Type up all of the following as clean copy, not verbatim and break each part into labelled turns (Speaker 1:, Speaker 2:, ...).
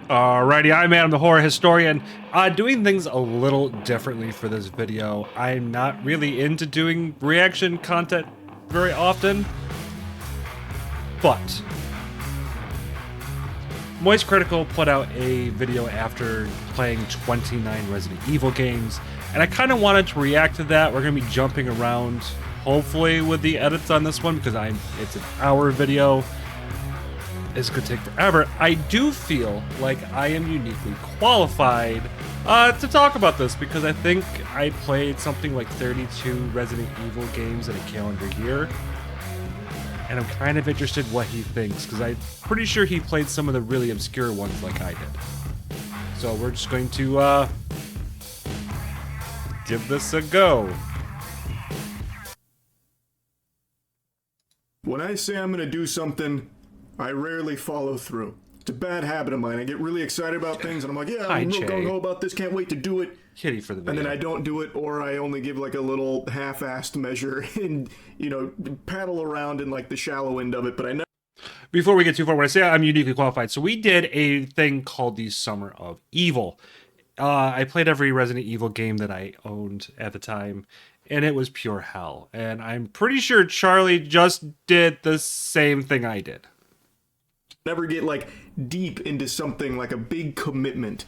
Speaker 1: Alrighty, I'm Adam the Horror Historian. Doing things a little differently for this video. I'm not really into doing reaction content very often, but MoistCr1TiKaL put out a video after playing 29 Resident Evil games, and I kind of wanted to react to that. We're going to be jumping around, hopefully, with the edits on this one, because it's an hour video. It's going to take forever. I do feel like I am uniquely qualified to talk about this because I think I played something like 32 Resident Evil games in a calendar year. And I'm kind of interested what he thinks because I'm pretty sure he played some of the really obscure ones like I did. So we're just going to give this a go.
Speaker 2: When I say I'm going to do something, I rarely follow through. It's a bad habit of mine. I get really excited about things and I'm like, yeah, I'm real gung-ho about this, can't wait to do it.
Speaker 1: Kitty for the video.
Speaker 2: And then I don't do it, or I only give like a little half-assed measure and, you know, paddle around in like the shallow end of it, but I never.
Speaker 1: Before we get too far, when I say I'm uniquely qualified, so we did a thing called the Summer of Evil. I played every Resident Evil game that I owned at the time, and it was pure hell. And I'm pretty sure Charlie just did the same thing I did.
Speaker 2: Never get like deep into something like a big commitment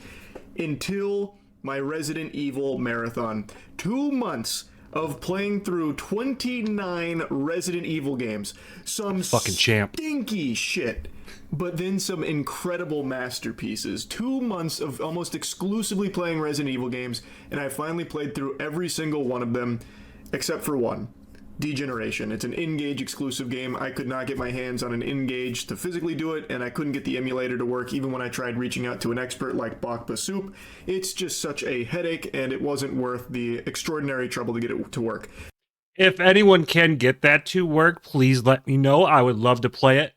Speaker 2: until my Resident Evil marathon. 2 months of playing through 29 Resident Evil games. Some
Speaker 1: fucking champ.
Speaker 2: Stinky shit, but then some incredible masterpieces. 2 months of almost exclusively playing Resident Evil games, and I finally played through every single one of them except for one. Degeneration. It's an N-Gage exclusive game. I could not get my hands on an N-Gage to physically do it, and I couldn't get the emulator to work even when I tried reaching out to an expert like Bakba Soup. It's just such a headache, and it wasn't worth the extraordinary trouble to get it to work.
Speaker 1: If anyone can get that to work, please let me know. I would love to play it.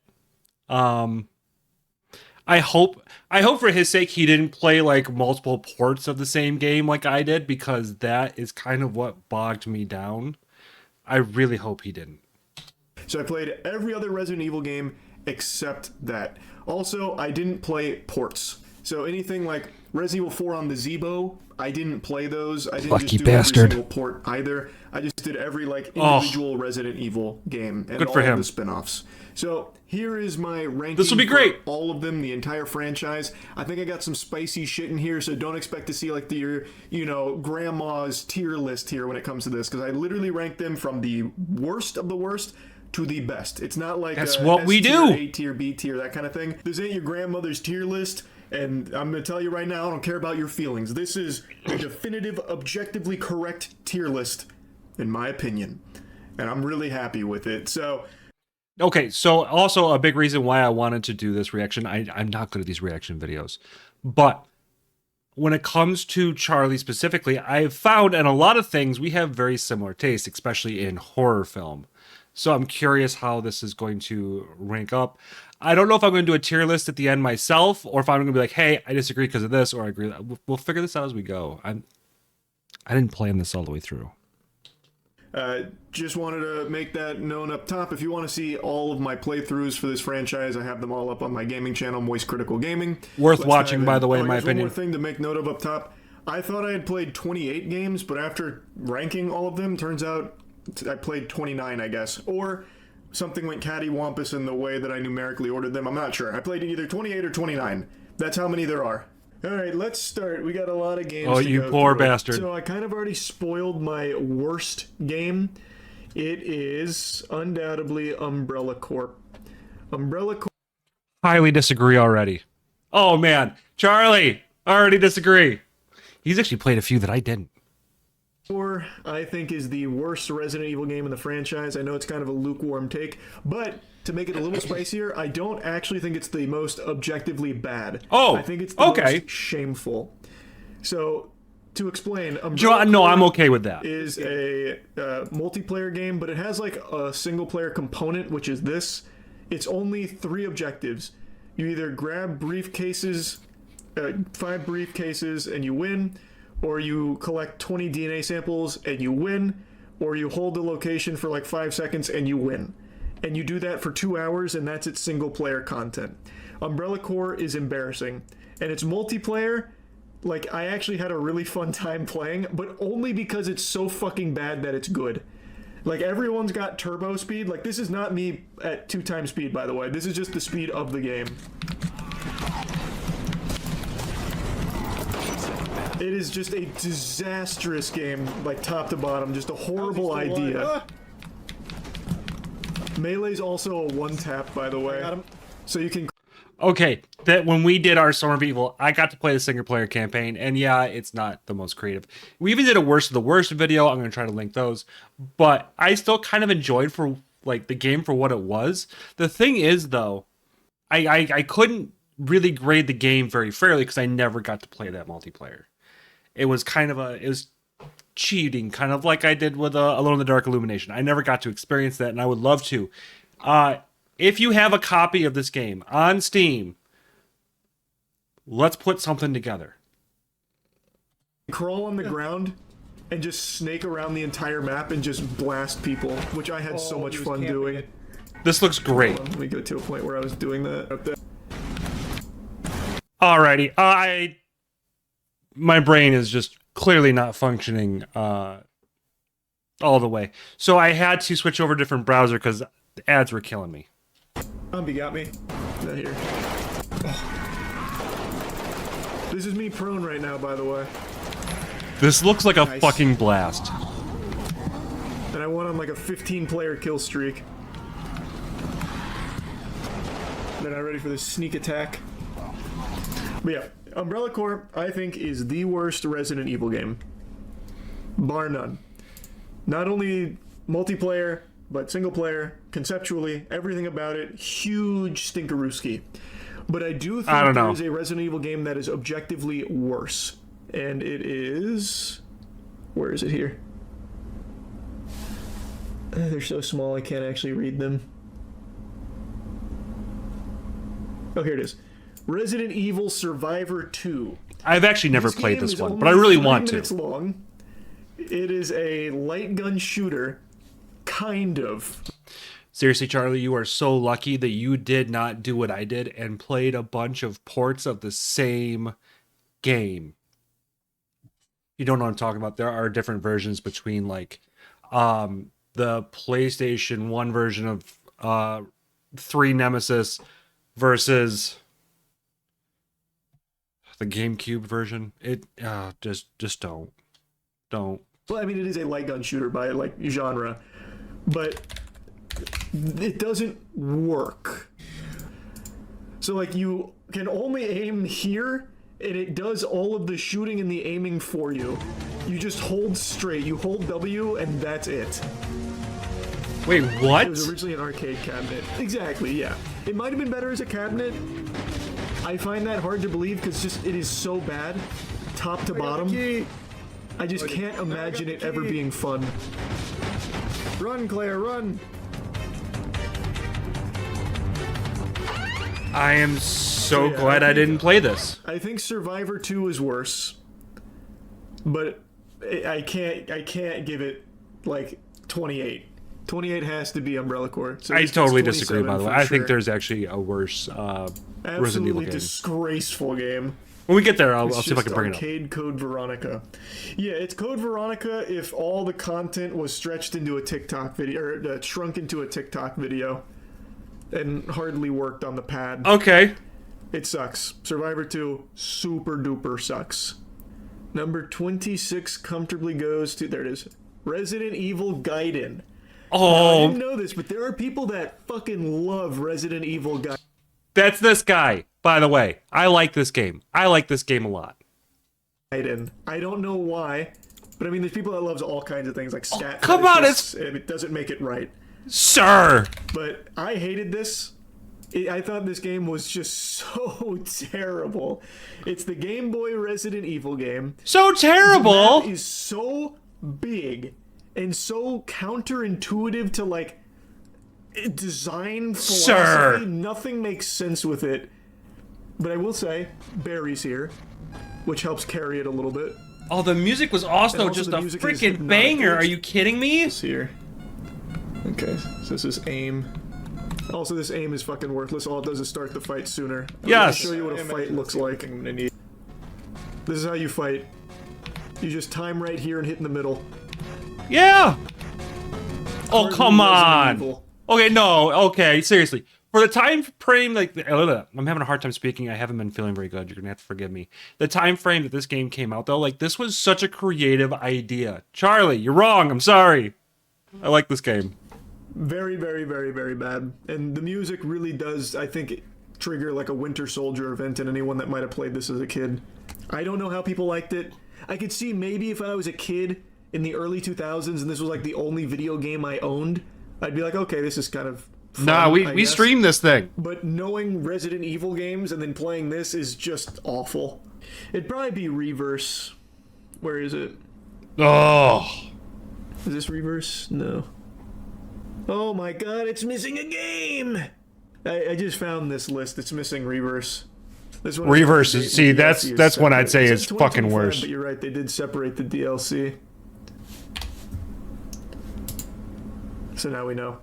Speaker 1: I hope for his sake he didn't play like multiple ports of the same game like I did, because that is kind of what bogged me down. I really hope he didn't.
Speaker 2: So I played every other Resident Evil game except that. Also, I didn't play ports. So anything like Resident Evil 4 on the Zeebo, I didn't play those. I didn't just do every single port either. I just did every like individual Resident Evil game and all of the spin-offs. So here is my ranking.
Speaker 1: This will be great.
Speaker 2: All of them, the entire franchise. I think I got some spicy shit in here, so don't expect to see like your, you know, grandma's tier list here when it comes to this, because I literally ranked them from the worst of the worst to the best. It's not like
Speaker 1: that's what we do.
Speaker 2: A tier, B tier, that kind of thing. This ain't your grandmother's tier list. And I'm going to tell you right now, I don't care about your feelings. This is a definitive, objectively correct tier list, in my opinion. And I'm really happy with it. So,
Speaker 1: okay, so also a big reason why I wanted to do this reaction, I'm not good at these reaction videos, but when it comes to Charlie specifically, I've found in a lot of things we have very similar tastes, especially in horror film. So I'm curious how this is going to rank up. I don't know if I'm going to do a tier list at the end myself, or if I'm going to be like, hey, I disagree because of this, or I agree. We'll figure this out as we go. I didn't plan this all the way through.
Speaker 2: Just wanted to make that known up top. If you want to see all of my playthroughs for this franchise, I have them all up on my gaming channel, MoistCr1TiKaL Gaming.
Speaker 1: Worth watching, by the way, in my opinion.
Speaker 2: One more thing to make note of up top. I thought I had played 28 games, but after ranking all of them, turns out I played 29, I guess. Or something went cattywampus in the way that I numerically ordered them. I'm not sure. I played either 28 or 29. That's how many there are. All right, let's start. We got a lot of games to go through. Oh, you poor bastard. So I kind of already spoiled my worst game. It is undoubtedly Umbrella Corp. Umbrella Corp.
Speaker 1: Highly disagree already. Oh, man. Charlie, I already disagree. He's actually played a few that I didn't.
Speaker 2: I think is the worst Resident Evil game in the franchise. I know it's kind of a lukewarm take, but to make it a little spicier, I don't actually think it's the most objectively bad.
Speaker 1: Oh,
Speaker 2: I think it's the most shameful. So, to explain,
Speaker 1: no, I'm okay with that.
Speaker 2: Is a multiplayer game, but it has like a single player component, which is this. It's only 3 objectives. You either grab briefcases, 5 briefcases, and you win, or you collect 20 DNA samples and you win, or you hold the location for like 5 seconds and you win. And you do that for 2 hours, and that's its single player content. Umbrella Corps is embarrassing. And its multiplayer, like, I actually had a really fun time playing, but only because it's so fucking bad that it's good. Like, everyone's got turbo speed. Like, this is not me at 2x speed, by the way. This is just the speed of the game. It is just a disastrous game, like, top to bottom. Just a horrible idea. Melee's also a one-tap, by the way. So you can...
Speaker 1: Okay, that when we did our Summer of Evil, I got to play the single-player campaign, and yeah, it's not the most creative. We even did a Worst of the Worst video. I'm going to try to link those. But I still kind of enjoyed for like the game for what it was. The thing is, though, I couldn't really grade the game very fairly because I never got to play that multiplayer. It was kind of it was cheating, kind of like I did with Alone in the Dark Illumination. I never got to experience that, and I would love to. If you have a copy of this game on Steam, let's put something together.
Speaker 2: Crawl on the ground and just snake around the entire map and just blast people, which I had so much fun doing.
Speaker 1: This looks great.
Speaker 2: Let me go to a point where I was doing that up there.
Speaker 1: Alrighty, my brain is just clearly not functioning all the way. So I had to switch over to a different browser because the ads were killing me.
Speaker 2: Zombie got me. Not here. This is me prone right now, by the way.
Speaker 1: This looks like a fucking blast.
Speaker 2: And I went on like a 15-player kill streak. They're not ready for this sneak attack. But yeah, Umbrella Corps, I think, is the worst Resident Evil game. Bar none. Not only multiplayer, but single player, conceptually, everything about it, huge stinkerooski. But I do think there is a Resident Evil game that is objectively worse. And it is... Where is it here? They're so small I can't actually read them. Oh, here it is. Resident Evil Survivor 2.
Speaker 1: I've actually never played this one, but I really want to.
Speaker 2: It's long. It is a light gun shooter. Kind of.
Speaker 1: Seriously, Charlie, you are so lucky that you did not do what I did and played a bunch of ports of the same game. You don't know what I'm talking about. There are different versions between like the PlayStation 1 version of 3 Nemesis versus the GameCube version. It just don't. Don't.
Speaker 2: Well, I mean, it is a light gun shooter by like genre, but it doesn't work. So like you can only aim here, and it does all of the shooting and the aiming for you. You just hold straight. You hold W, and that's it.
Speaker 1: Wait, what?
Speaker 2: It was originally an arcade cabinet. Exactly, yeah. It might have been better as a cabinet. I find that hard to believe because just it is so bad, top to bottom. I just can't imagine it ever being fun. Run, Claire, run!
Speaker 1: I am so glad I didn't play this.
Speaker 2: I think Survivor 2 is worse, but I can't give it like 28. 28 has to be Umbrella Corps. So
Speaker 1: I totally disagree, by the way. I think there's actually a worse Resident Evil game.
Speaker 2: Disgraceful game.
Speaker 1: When we get there, I'll see if I can bring it up.
Speaker 2: Arcade Code Veronica. Yeah, it's Code Veronica if all the content was stretched into a TikTok video, or shrunk into a TikTok video, and hardly worked on the pad.
Speaker 1: Okay.
Speaker 2: It sucks. Survivor 2, super duper sucks. Number 26 comfortably goes to, there it is, Resident Evil Gaiden.
Speaker 1: Oh.
Speaker 2: Now, I didn't know this, but there are people that fucking love Resident Evil Gaiden.
Speaker 1: That's this guy, by the way. I like this game. I like this game a lot.
Speaker 2: I don't know why, but I mean, there's people that loves all kinds of things, like scat.
Speaker 1: Come on,
Speaker 2: it doesn't make it right.
Speaker 1: Sir!
Speaker 2: But I hated this. I thought this game was just so terrible. It's the Game Boy Resident Evil game.
Speaker 1: So terrible!
Speaker 2: The map is so big and so counterintuitive to, like, design philosophy.
Speaker 1: Sir!
Speaker 2: Nothing makes sense with it. But I will say, Barry's here, which helps carry it a little bit.
Speaker 1: Oh, the music was also just a freaking banger. Are you kidding me?
Speaker 2: It's here. Okay, so this is aim. Also, this aim is fucking worthless. All it does is start the fight sooner.
Speaker 1: Yes.
Speaker 2: I'll show you what a fight looks like. This is how you fight. You just time right here and hit in the middle.
Speaker 1: Yeah. Oh,
Speaker 2: Hardly
Speaker 1: come
Speaker 2: Resident
Speaker 1: on.
Speaker 2: Evil.
Speaker 1: Okay, no. Okay, seriously. For the time frame, like, I'm having a hard time speaking. I haven't been feeling very good. You're gonna have to forgive me. The time frame that this game came out, though, like, this was such a creative idea. Charlie, you're wrong. I'm sorry. I like this game.
Speaker 2: Very, very, very, very bad. And the music really does, I think, trigger like a Winter Soldier event in anyone that might have played this as a kid. I don't know how people liked it. I could see maybe if I was a kid in the early 2000s and this was like the only video game I owned, I'd be like, okay, this is kind of fun,
Speaker 3: Nah,
Speaker 2: I
Speaker 3: we
Speaker 2: guess.
Speaker 3: streamed this thing.
Speaker 2: But knowing Resident Evil games and then playing this is just awful. It'd probably be Reverse. Where is it?
Speaker 1: Oh.
Speaker 2: Is this Reverse? No. Oh my god, it's missing a game! I just found this list. It's missing Reverse. This one
Speaker 1: Reverse
Speaker 2: the
Speaker 1: is, see,
Speaker 2: DLC
Speaker 1: that's one I'd say
Speaker 2: separate.
Speaker 1: is
Speaker 2: It says
Speaker 1: fucking
Speaker 2: 2025,
Speaker 1: worse.
Speaker 2: But you're right, they did separate the DLC. So now we know.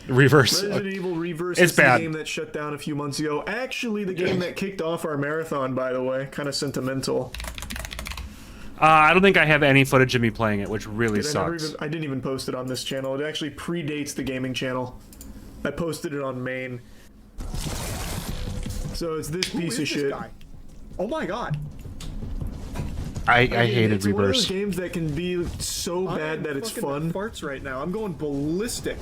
Speaker 1: Reverse.
Speaker 2: Resident Evil Reverse
Speaker 1: It's
Speaker 2: is
Speaker 1: bad.
Speaker 2: the game that shut down a few months ago. Actually, the game that kicked off our marathon, by the way. Kind of sentimental.
Speaker 1: I don't think I have any footage of me playing it, which really sucks.
Speaker 2: I didn't even post it on this channel. It actually predates the gaming channel. I posted it on main. So it's this piece of shit.
Speaker 4: Guy? Oh my god.
Speaker 1: I
Speaker 2: mean,
Speaker 1: hated
Speaker 2: it's one of those
Speaker 1: Reverse.
Speaker 2: games that can be so bad that it's fun.
Speaker 4: Farts right now. I'm going ballistic.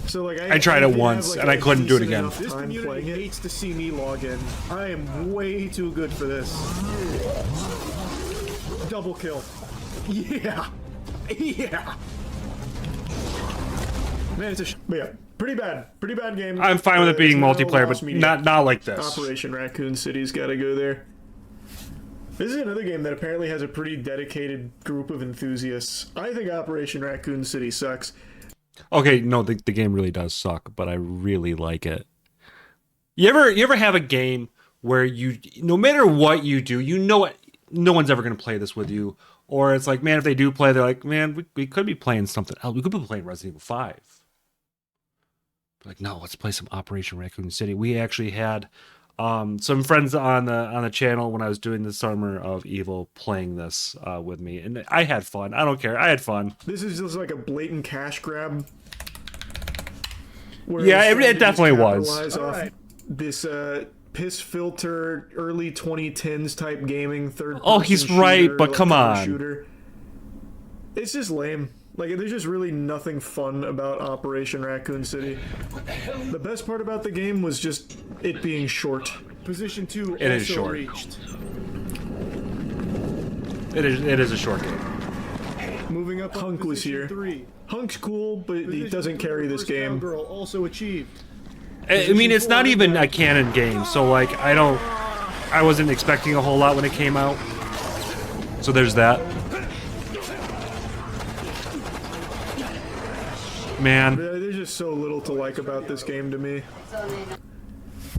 Speaker 2: So like
Speaker 1: I tried it
Speaker 2: did have,
Speaker 1: once,
Speaker 2: like,
Speaker 1: and I
Speaker 2: a
Speaker 1: couldn't do it
Speaker 2: decent
Speaker 1: again.
Speaker 2: enough
Speaker 4: This
Speaker 2: time
Speaker 4: community
Speaker 2: playing it.
Speaker 4: hates to see me log in. I am way too good for this. Double kill. Yeah. Yeah.
Speaker 2: Man, it's a but yeah, pretty bad game.
Speaker 1: I'm fine with it being
Speaker 2: it's
Speaker 1: multiplayer,
Speaker 2: lost
Speaker 1: but
Speaker 2: media.
Speaker 1: not like this.
Speaker 2: Operation Raccoon City's got to go there. This is another game that apparently has a pretty dedicated group of enthusiasts. I think Operation Raccoon City sucks.
Speaker 1: Okay, no, the game really does suck, but I really like it. You ever have a game where you, no matter what you do, you know what, no one's ever going to play this with you, or it's like, man, if they do play, they're like, man, we could be playing something else. We could be playing Resident Evil 5. Like, no, let's play some Operation Raccoon City. We actually had some friends on the channel when I was doing the Summer of Evil playing this with me, and I had fun. I don't care. I had fun.
Speaker 2: This is just like a blatant cash grab.
Speaker 1: Yeah, it definitely was.
Speaker 2: Off this piss filter early 2010s type gaming third.
Speaker 1: Oh, he's right, but come on.
Speaker 2: Shooter. It's just lame. Like, there's just really nothing fun about Operation Raccoon City. The best part about the game was just it being short.
Speaker 4: Position 2
Speaker 1: It
Speaker 4: also
Speaker 1: is short.
Speaker 4: reached.
Speaker 1: It is a short game.
Speaker 2: Moving up, Hunk was
Speaker 4: Position
Speaker 2: here.
Speaker 4: 3.
Speaker 2: Hunk's cool, but he
Speaker 4: Position
Speaker 2: doesn't
Speaker 4: 3
Speaker 2: carry this
Speaker 4: first
Speaker 2: game.
Speaker 4: Cowgirl also achieved.
Speaker 1: I mean, it's not even a canon game, so like I wasn't expecting a whole lot when it came out. So there's that. Man.
Speaker 2: There's just so little to like about this game to me.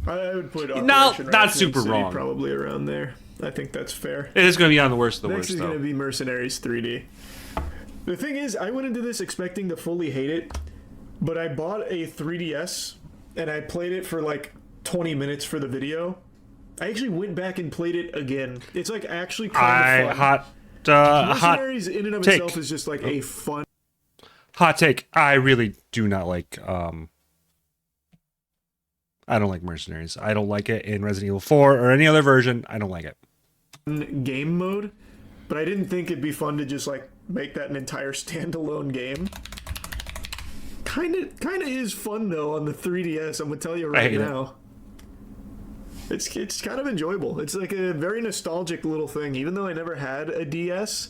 Speaker 2: I would put Operation
Speaker 1: Not
Speaker 2: Raccoon
Speaker 1: super
Speaker 2: City
Speaker 1: wrong.
Speaker 2: probably around there. I think that's fair.
Speaker 1: It is going to be on the worst of the
Speaker 2: Next
Speaker 1: worst,
Speaker 2: is going to
Speaker 1: though.
Speaker 2: be Mercenaries 3D. The thing is, I went into this expecting to fully hate it, but I bought a 3DS and I played it for like 20 minutes for the video. I actually went back and played it again. It's like actually kind of fun. Mercenaries in and of
Speaker 1: take.
Speaker 2: itself is just like a fun.
Speaker 1: Hot take. I really do not like. I don't like Mercenaries. I don't like it in Resident Evil 4 or any other version. I don't like it.
Speaker 2: Game mode, but I didn't think it'd be fun to just like make that an entire standalone game. Kind of is fun though on the 3DS. I'm gonna tell you right now. It's kind of enjoyable. It's like a very nostalgic little thing. Even though I never had a DS,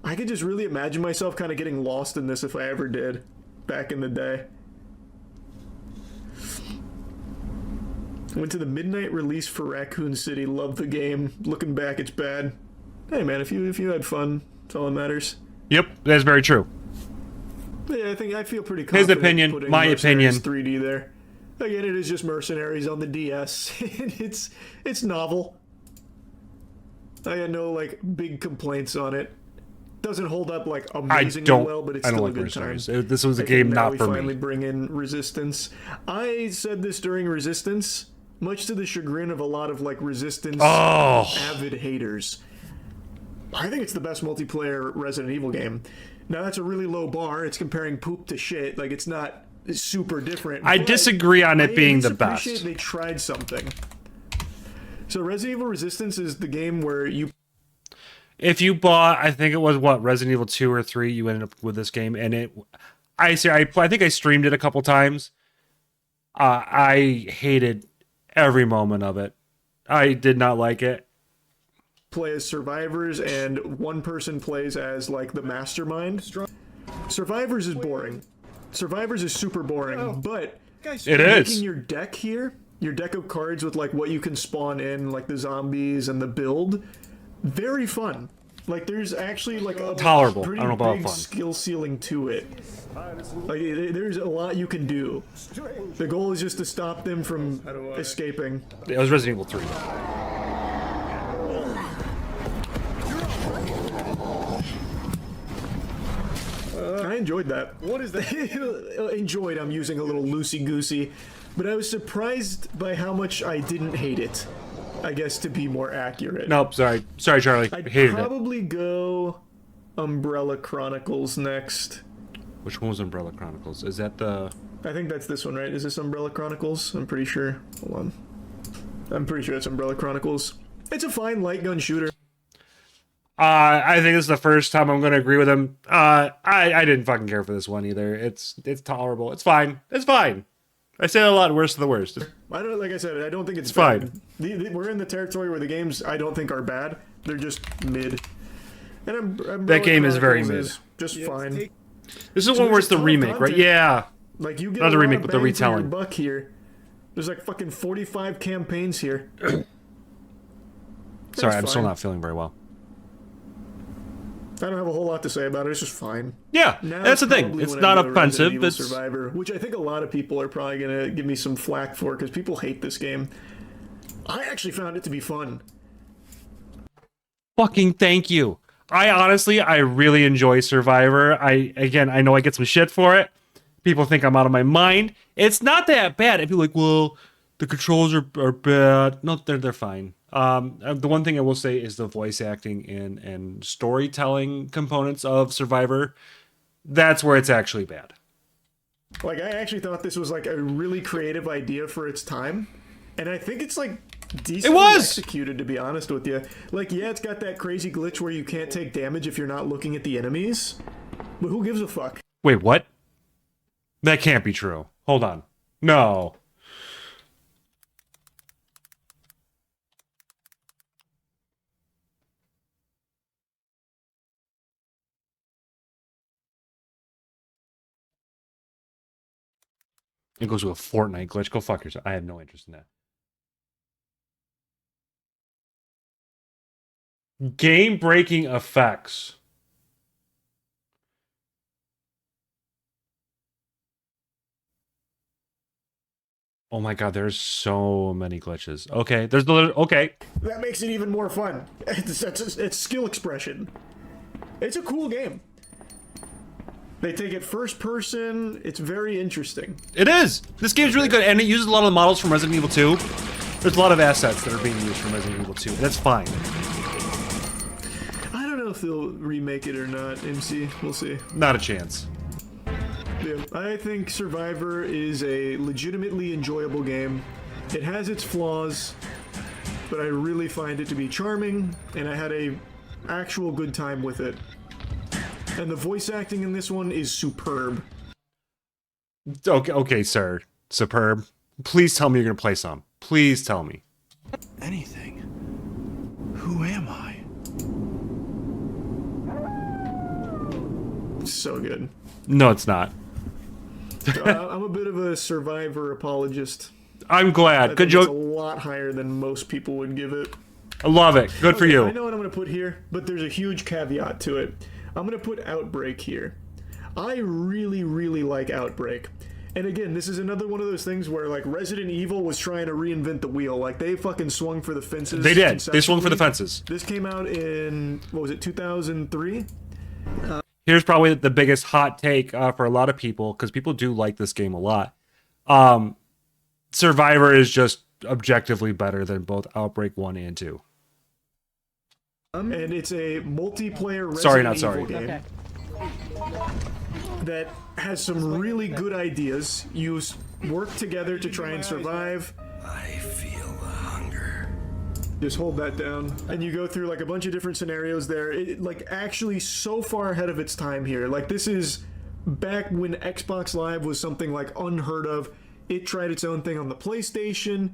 Speaker 2: I could just really imagine myself kind of getting lost in this if I ever did back in the day. Went to the midnight release for Raccoon City. Loved the game. Looking back, it's bad. Hey man, if you had fun, that's all that matters.
Speaker 1: Yep, that's very true.
Speaker 2: Yeah, I feel pretty
Speaker 1: His
Speaker 2: confident
Speaker 1: opinion,
Speaker 2: putting
Speaker 1: my
Speaker 2: Mercenaries
Speaker 1: opinion.
Speaker 2: 3D there. Again, it is just Mercenaries on the DS. it's novel. I had no like big complaints on it. doesn't hold up like
Speaker 1: I
Speaker 2: amazingly
Speaker 1: don't.
Speaker 2: well, but it's
Speaker 1: I don't
Speaker 2: still
Speaker 1: like
Speaker 2: a good
Speaker 1: Mercy
Speaker 2: time.
Speaker 1: Rivers. This was a
Speaker 2: I
Speaker 1: game
Speaker 2: think now
Speaker 1: not
Speaker 2: we
Speaker 1: for
Speaker 2: finally
Speaker 1: me.
Speaker 2: bring in Resistance. I said this during Resistance, much to the chagrin of a lot of like Resistance avid haters. I think it's the best multiplayer Resident Evil game. Now that's a really low bar. It's comparing poop to shit. Like it's not super different.
Speaker 1: I disagree on it being the best.
Speaker 2: They tried something. So Resident Evil Resistance is the game where you.
Speaker 1: If you bought, I think it was what, Resident Evil 2 or 3, you ended up with this game, and I think I streamed it a couple times. I hated every moment of it. I did not like it.
Speaker 2: Play as survivors, and one person plays as like the mastermind. Survivors is boring. Survivors is super boring, but
Speaker 1: It is.
Speaker 2: making your deck here, your deck of cards with like what you can spawn in, like the zombies and the build, very fun. Like there's actually like a
Speaker 1: Tolerable.
Speaker 2: pretty
Speaker 1: I don't know about
Speaker 2: big
Speaker 1: fun.
Speaker 2: skill ceiling to it. Like there's a lot you can do. The goal is just to stop them from escaping.
Speaker 1: It was Resident Evil 3.
Speaker 2: I enjoyed that. What is that? Enjoyed, I'm using a little loosey-goosey. But I was surprised by how much I didn't hate it. I guess to be more accurate.
Speaker 1: Nope, sorry. Sorry, Charlie. I
Speaker 2: I'd
Speaker 1: hated it.
Speaker 2: probably go Umbrella Chronicles next.
Speaker 1: Which one was Umbrella Chronicles? Is that the...
Speaker 2: I think that's this one, right? Is this Umbrella Chronicles? I'm pretty sure. Hold on. I'm pretty sure it's Umbrella Chronicles. It's a fine light gun shooter.
Speaker 1: I think this is the first time I'm going to agree with him. I didn't fucking care for this one either. It's tolerable. It's fine. It's fine. I say a lot worse to the worst.
Speaker 2: I don't, like I said, I don't think it's
Speaker 1: fine.
Speaker 2: bad. We're in the territory where the games I don't think are bad. They're just mid. And
Speaker 1: That game is very
Speaker 2: Chronicles
Speaker 1: mid.
Speaker 2: Just fine.
Speaker 1: This is one where it's the remake, right? Yeah.
Speaker 2: Like you get
Speaker 1: Not the
Speaker 2: a lot
Speaker 1: remake,
Speaker 2: of
Speaker 1: but the
Speaker 2: bang for your
Speaker 1: retelling.
Speaker 2: buck here. There's like fucking 45 campaigns here.
Speaker 1: Sorry, I'm still
Speaker 2: fine.
Speaker 1: not feeling very well.
Speaker 2: I don't have a whole lot to say about it. It's just fine.
Speaker 1: Yeah,
Speaker 2: Now
Speaker 1: that's the thing.
Speaker 2: probably
Speaker 1: It's
Speaker 2: when
Speaker 1: not
Speaker 2: I go to
Speaker 1: offensive.
Speaker 2: Resident Evil
Speaker 1: It's
Speaker 2: Survivor, which I think a lot of people are probably gonna give me some flack for because people hate this game. I actually found it to be fun.
Speaker 1: fucking thank you. I really enjoy Survivor. I know I get some shit for it. People think I'm out of my mind. It's not that bad. And people are like, well, the controls are bad. No, they're fine. The one thing I will say is the voice acting and storytelling components of Survivor. That's where it's actually bad.
Speaker 2: Like, I actually thought this was like a really creative idea for its time, and I think it's like decently executed, to be honest with you. Like, yeah, it's got that crazy glitch where you can't take damage if you're not looking at the enemies, but who gives a fuck?
Speaker 1: Wait, what? That can't be true. Hold on. No. It goes to a Fortnite glitch. Go fuck yourself. I have no interest in that. Game-breaking effects. Oh my god, there's so many glitches. Okay, there's the okay.
Speaker 2: That makes it even more fun. It's skill expression. It's a cool game. They take it first person. It's very interesting.
Speaker 1: It is. This game's really good, and it uses a lot of the models from Resident Evil 2. There's a lot of assets that are being used from Resident Evil 2. That's fine.
Speaker 2: I don't know if they'll remake it or not, MC. We'll see.
Speaker 1: Not a chance.
Speaker 2: Yeah, I think Survivor is a legitimately enjoyable game. It has its flaws, but I really find it to be charming, and I had a actual good time with it. And the voice acting in this one is superb.
Speaker 1: Okay, sir. Superb. Please tell me you're gonna play some. Please tell me.
Speaker 3: Anything. Who am I?
Speaker 2: So good.
Speaker 1: No, it's not.
Speaker 2: I'm a bit of a Survivor apologist.
Speaker 1: I'm glad.
Speaker 2: I
Speaker 1: Good
Speaker 2: think it's a
Speaker 1: joke.
Speaker 2: lot higher than most people would give it.
Speaker 1: I love it. Good for
Speaker 2: Okay,
Speaker 1: you.
Speaker 2: I know what I'm going to put here, but there's a huge caveat to it. I'm going to put Outbreak here. I really, really like Outbreak. And again, this is another one of those things where, like, Resident Evil was trying to reinvent the wheel. Like, they fucking swung for the fences.
Speaker 1: They did. They swung for the fences.
Speaker 2: This came out in, what was it, 2003?
Speaker 1: Here's probably the biggest hot take for a lot of people, because people do like this game a lot. Survivor is just objectively better than both Outbreak 1 and 2.
Speaker 2: And it's a multiplayer Resident
Speaker 1: Sorry, not
Speaker 2: Evil
Speaker 1: sorry.
Speaker 2: game that has some really good ideas. You work together to try and survive.
Speaker 3: I feel the hunger.
Speaker 2: Just hold that down. And you go through like a bunch of different scenarios there. It, like, actually so far ahead of its time here. Like, this is back when Xbox Live was something like unheard of. It tried its own thing on the PlayStation.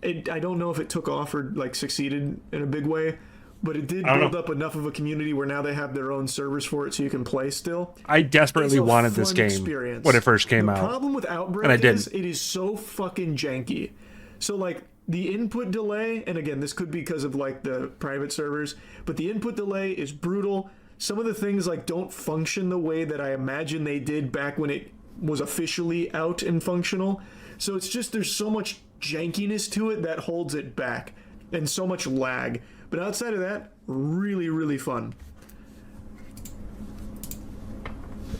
Speaker 2: I don't know if it took off or like succeeded in a big way, but it did build up enough of a community where now they have their own servers for it so you can play still.
Speaker 1: I desperately wanted this game when it first came out.
Speaker 2: The problem with Outbreak
Speaker 1: and I
Speaker 2: is
Speaker 1: didn't.
Speaker 2: it is so fucking janky. So like the input delay, and again, this could be because of like the private servers, but the input delay is brutal. Some of the things like don't function the way that I imagine they did back when it was officially out and functional. So it's just, there's so much jankiness to it that holds it back, and so much lag. But outside of that, really, really fun.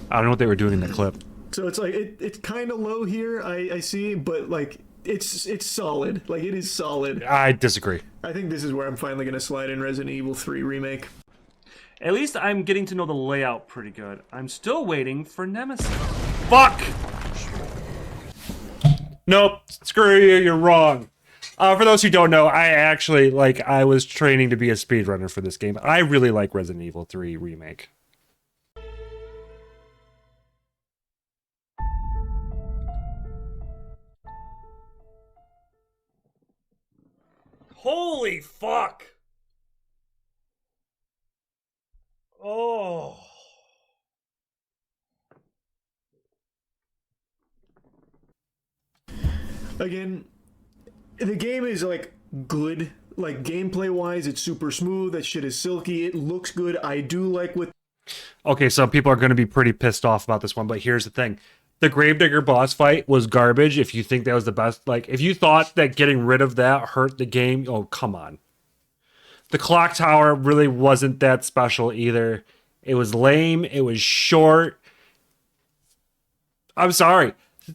Speaker 1: I don't know what they were doing in the clip.
Speaker 2: So it's like it's kind of low here, I see, but like it's solid. Like, it is solid.
Speaker 1: I disagree.
Speaker 2: I think this is where I'm finally gonna slide in Resident Evil 3 Remake.
Speaker 1: At least I'm getting to know the layout pretty good. I'm still waiting for Nemesis. Fuck! Nope, screw you, you're wrong. For those who don't know, I was training to be a speedrunner for this game. I really like Resident Evil 3 Remake. Holy fuck! Oh.
Speaker 2: Again, the game is like good. Like, gameplay wise, it's super smooth. That shit is silky. It looks good. I do like what.
Speaker 1: Okay, so people are going to be pretty pissed off about this one, but here's the thing. The Gravedigger boss fight was garbage. If you think that was the best, like, if you thought that getting rid of that hurt the game, oh, come on. The clock tower really wasn't that special either. It was lame. It was short. I'm sorry.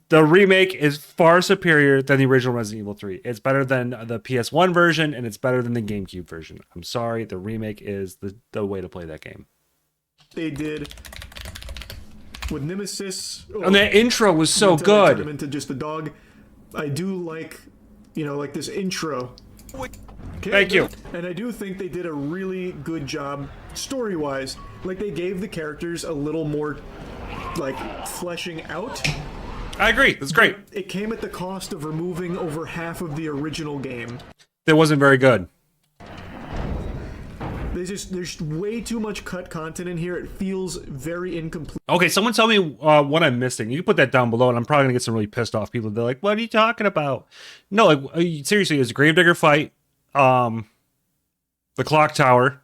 Speaker 1: The remake is far superior than the original Resident Evil 3. It's better than the PS1 version, and it's better than the GameCube version. I'm sorry. The remake is the way to play that game.
Speaker 2: They did with Nemesis.
Speaker 1: And that intro was so
Speaker 2: until they turned
Speaker 1: good.
Speaker 2: him into just a dog. I do like, like this intro. Okay,
Speaker 1: Thank you.
Speaker 2: And I do think they did a really good job story-wise. Like, they gave the characters a little more, like, fleshing out.
Speaker 1: I agree. That's great.
Speaker 2: It came at the cost of removing over half of the original game.
Speaker 1: That wasn't very good.
Speaker 2: There's way too much cut content in here. It feels very incomplete.
Speaker 1: Okay, someone tell me what I'm missing. You can put that down below, and I'm probably gonna get some really pissed off people. They're like, "What are you talking about?" No, like, seriously, it's a Gravedigger fight. The clock tower.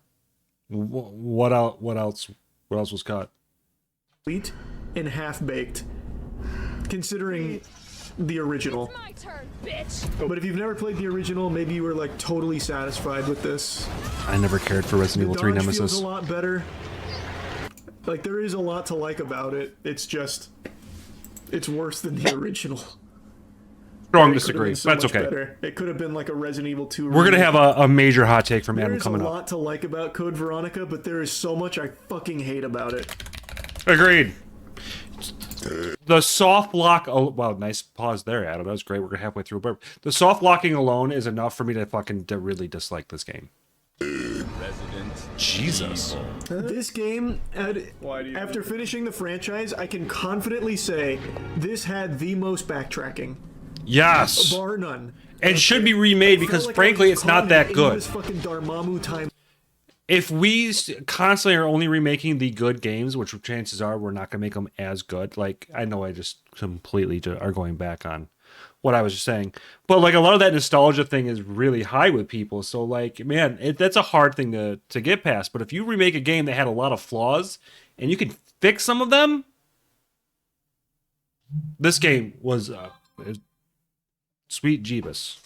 Speaker 1: What else? What else was cut?
Speaker 2: And half-baked, considering the original.
Speaker 5: It's my turn, bitch.
Speaker 2: But if you've never played the original, maybe you were like totally satisfied with this.
Speaker 1: I never cared for Resident Evil 3
Speaker 2: The dodge
Speaker 1: Nemesis.
Speaker 2: feels a lot better. Like, there is a lot to like about it. It's just, it's worse than the original.
Speaker 1: Strong
Speaker 2: It could've
Speaker 1: disagree.
Speaker 2: been so
Speaker 1: That's
Speaker 2: much
Speaker 1: okay.
Speaker 2: better. It could have been like a Resident Evil 2.
Speaker 1: We're gonna have a major hot take from Adam
Speaker 2: There's a
Speaker 1: coming up.
Speaker 2: lot to like about Code Veronica, but there is so much I fucking hate about it.
Speaker 1: Agreed. The soft lock. Oh, wow, nice pause there, Adam. That was great. We're halfway through. But the soft locking alone is enough for me to really dislike this game. Jesus.
Speaker 2: This game, after finishing the franchise, I can confidently say this had the most backtracking.
Speaker 1: Yes.
Speaker 2: Bar none.
Speaker 1: It should be remade because, frankly, it's not that good.
Speaker 2: Fucking Dormammu time.
Speaker 1: If we constantly are only remaking the good games, which chances are we're not going to make them as good. Like, I know I just completely are going back on what I was just saying. But, like, a lot of that nostalgia thing is really high with people. So, like, man, that's a hard thing to get past. But if you remake a game that had a lot of flaws and you can fix some of them, this game was sweet Jeebus.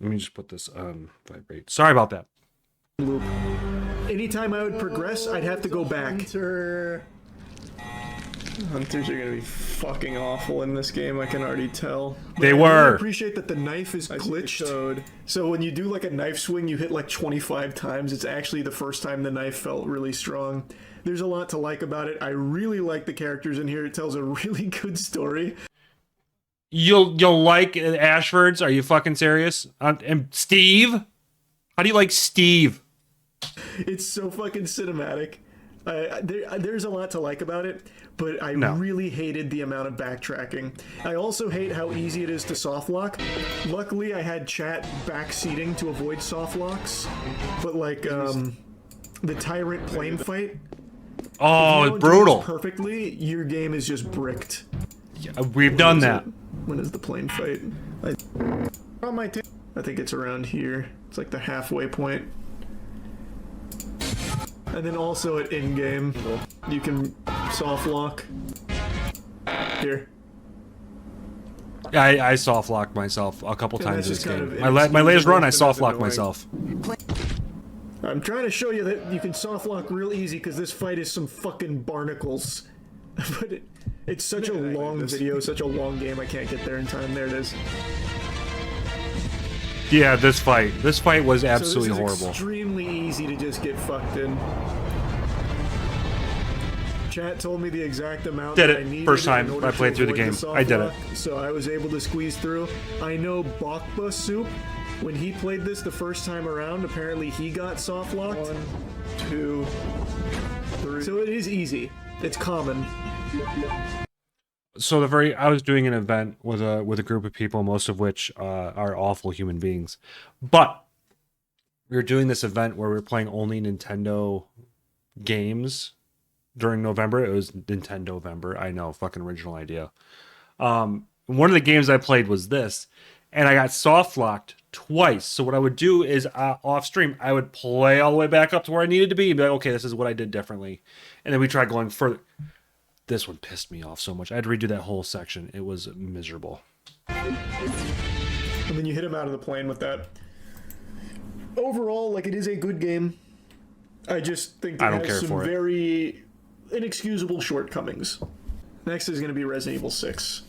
Speaker 1: Let me just put this on vibrate. Sorry about that.
Speaker 2: Loop. Anytime I would progress, I'd have to go back. Hunters are gonna be fucking awful in this game, I can already tell.
Speaker 1: They
Speaker 2: I
Speaker 1: were.
Speaker 2: really appreciate that the knife is glitched. So when you do like a knife swing, you hit like 25 times. It's actually the first time the knife felt really strong. There's a lot to like about it. I really like the characters in here. It tells a really good story.
Speaker 1: You'll like Ashford's? Are you fucking serious? And Steve? How do you like Steve?
Speaker 2: It's so fucking cinematic. There's a lot to like about it, but I really hated the amount of backtracking. I also hate how easy it is to soft lock. Luckily, I had chat backseating to avoid soft locks, but like the Tyrant plane fight.
Speaker 1: Oh, it's brutal.
Speaker 2: Perfectly, your game is just bricked.
Speaker 1: Yeah, we've done that.
Speaker 2: When is the plane fight? I think it's around here. It's like the halfway point. And then also at in-game, you can soft lock. Here.
Speaker 1: Yeah, I soft locked myself a couple times this game. My
Speaker 2: my
Speaker 1: latest run, I soft locked myself.
Speaker 2: I'm trying to show you that you can soft lock real easy because this fight is some fucking barnacles. But it's such a long video, such a long game, I can't get there in time. There it is.
Speaker 1: Yeah, this fight was absolutely
Speaker 2: horrible.
Speaker 1: horrible.
Speaker 2: Extremely easy to just get fucked in. Chat told me the exact amount that I needed.
Speaker 1: First time I played through the game. I did it.
Speaker 2: So I was able to squeeze through. I know Bakba Soup, when he played this the first time around, apparently he got soft locked. 1, 2, 3. So it is easy. It's common.
Speaker 1: So I was doing an event with a group of people, most of which are awful human beings. But we were doing this event where we were playing only Nintendo games during November. It was Nintendo-vember. I know, fucking original idea. One of the games I played was this, and I got soft locked twice. So what I would do is off stream, I would play all the way back up to where I needed to be and be like, okay, this is what I did differently. And then we tried going further. This one pissed me off so much. I had to redo that whole section. It was miserable.
Speaker 2: And then you hit him out of the plane with that. Overall, like, it is a good game. I just think it has some very inexcusable shortcomings. Next is going to be Resident Evil 6.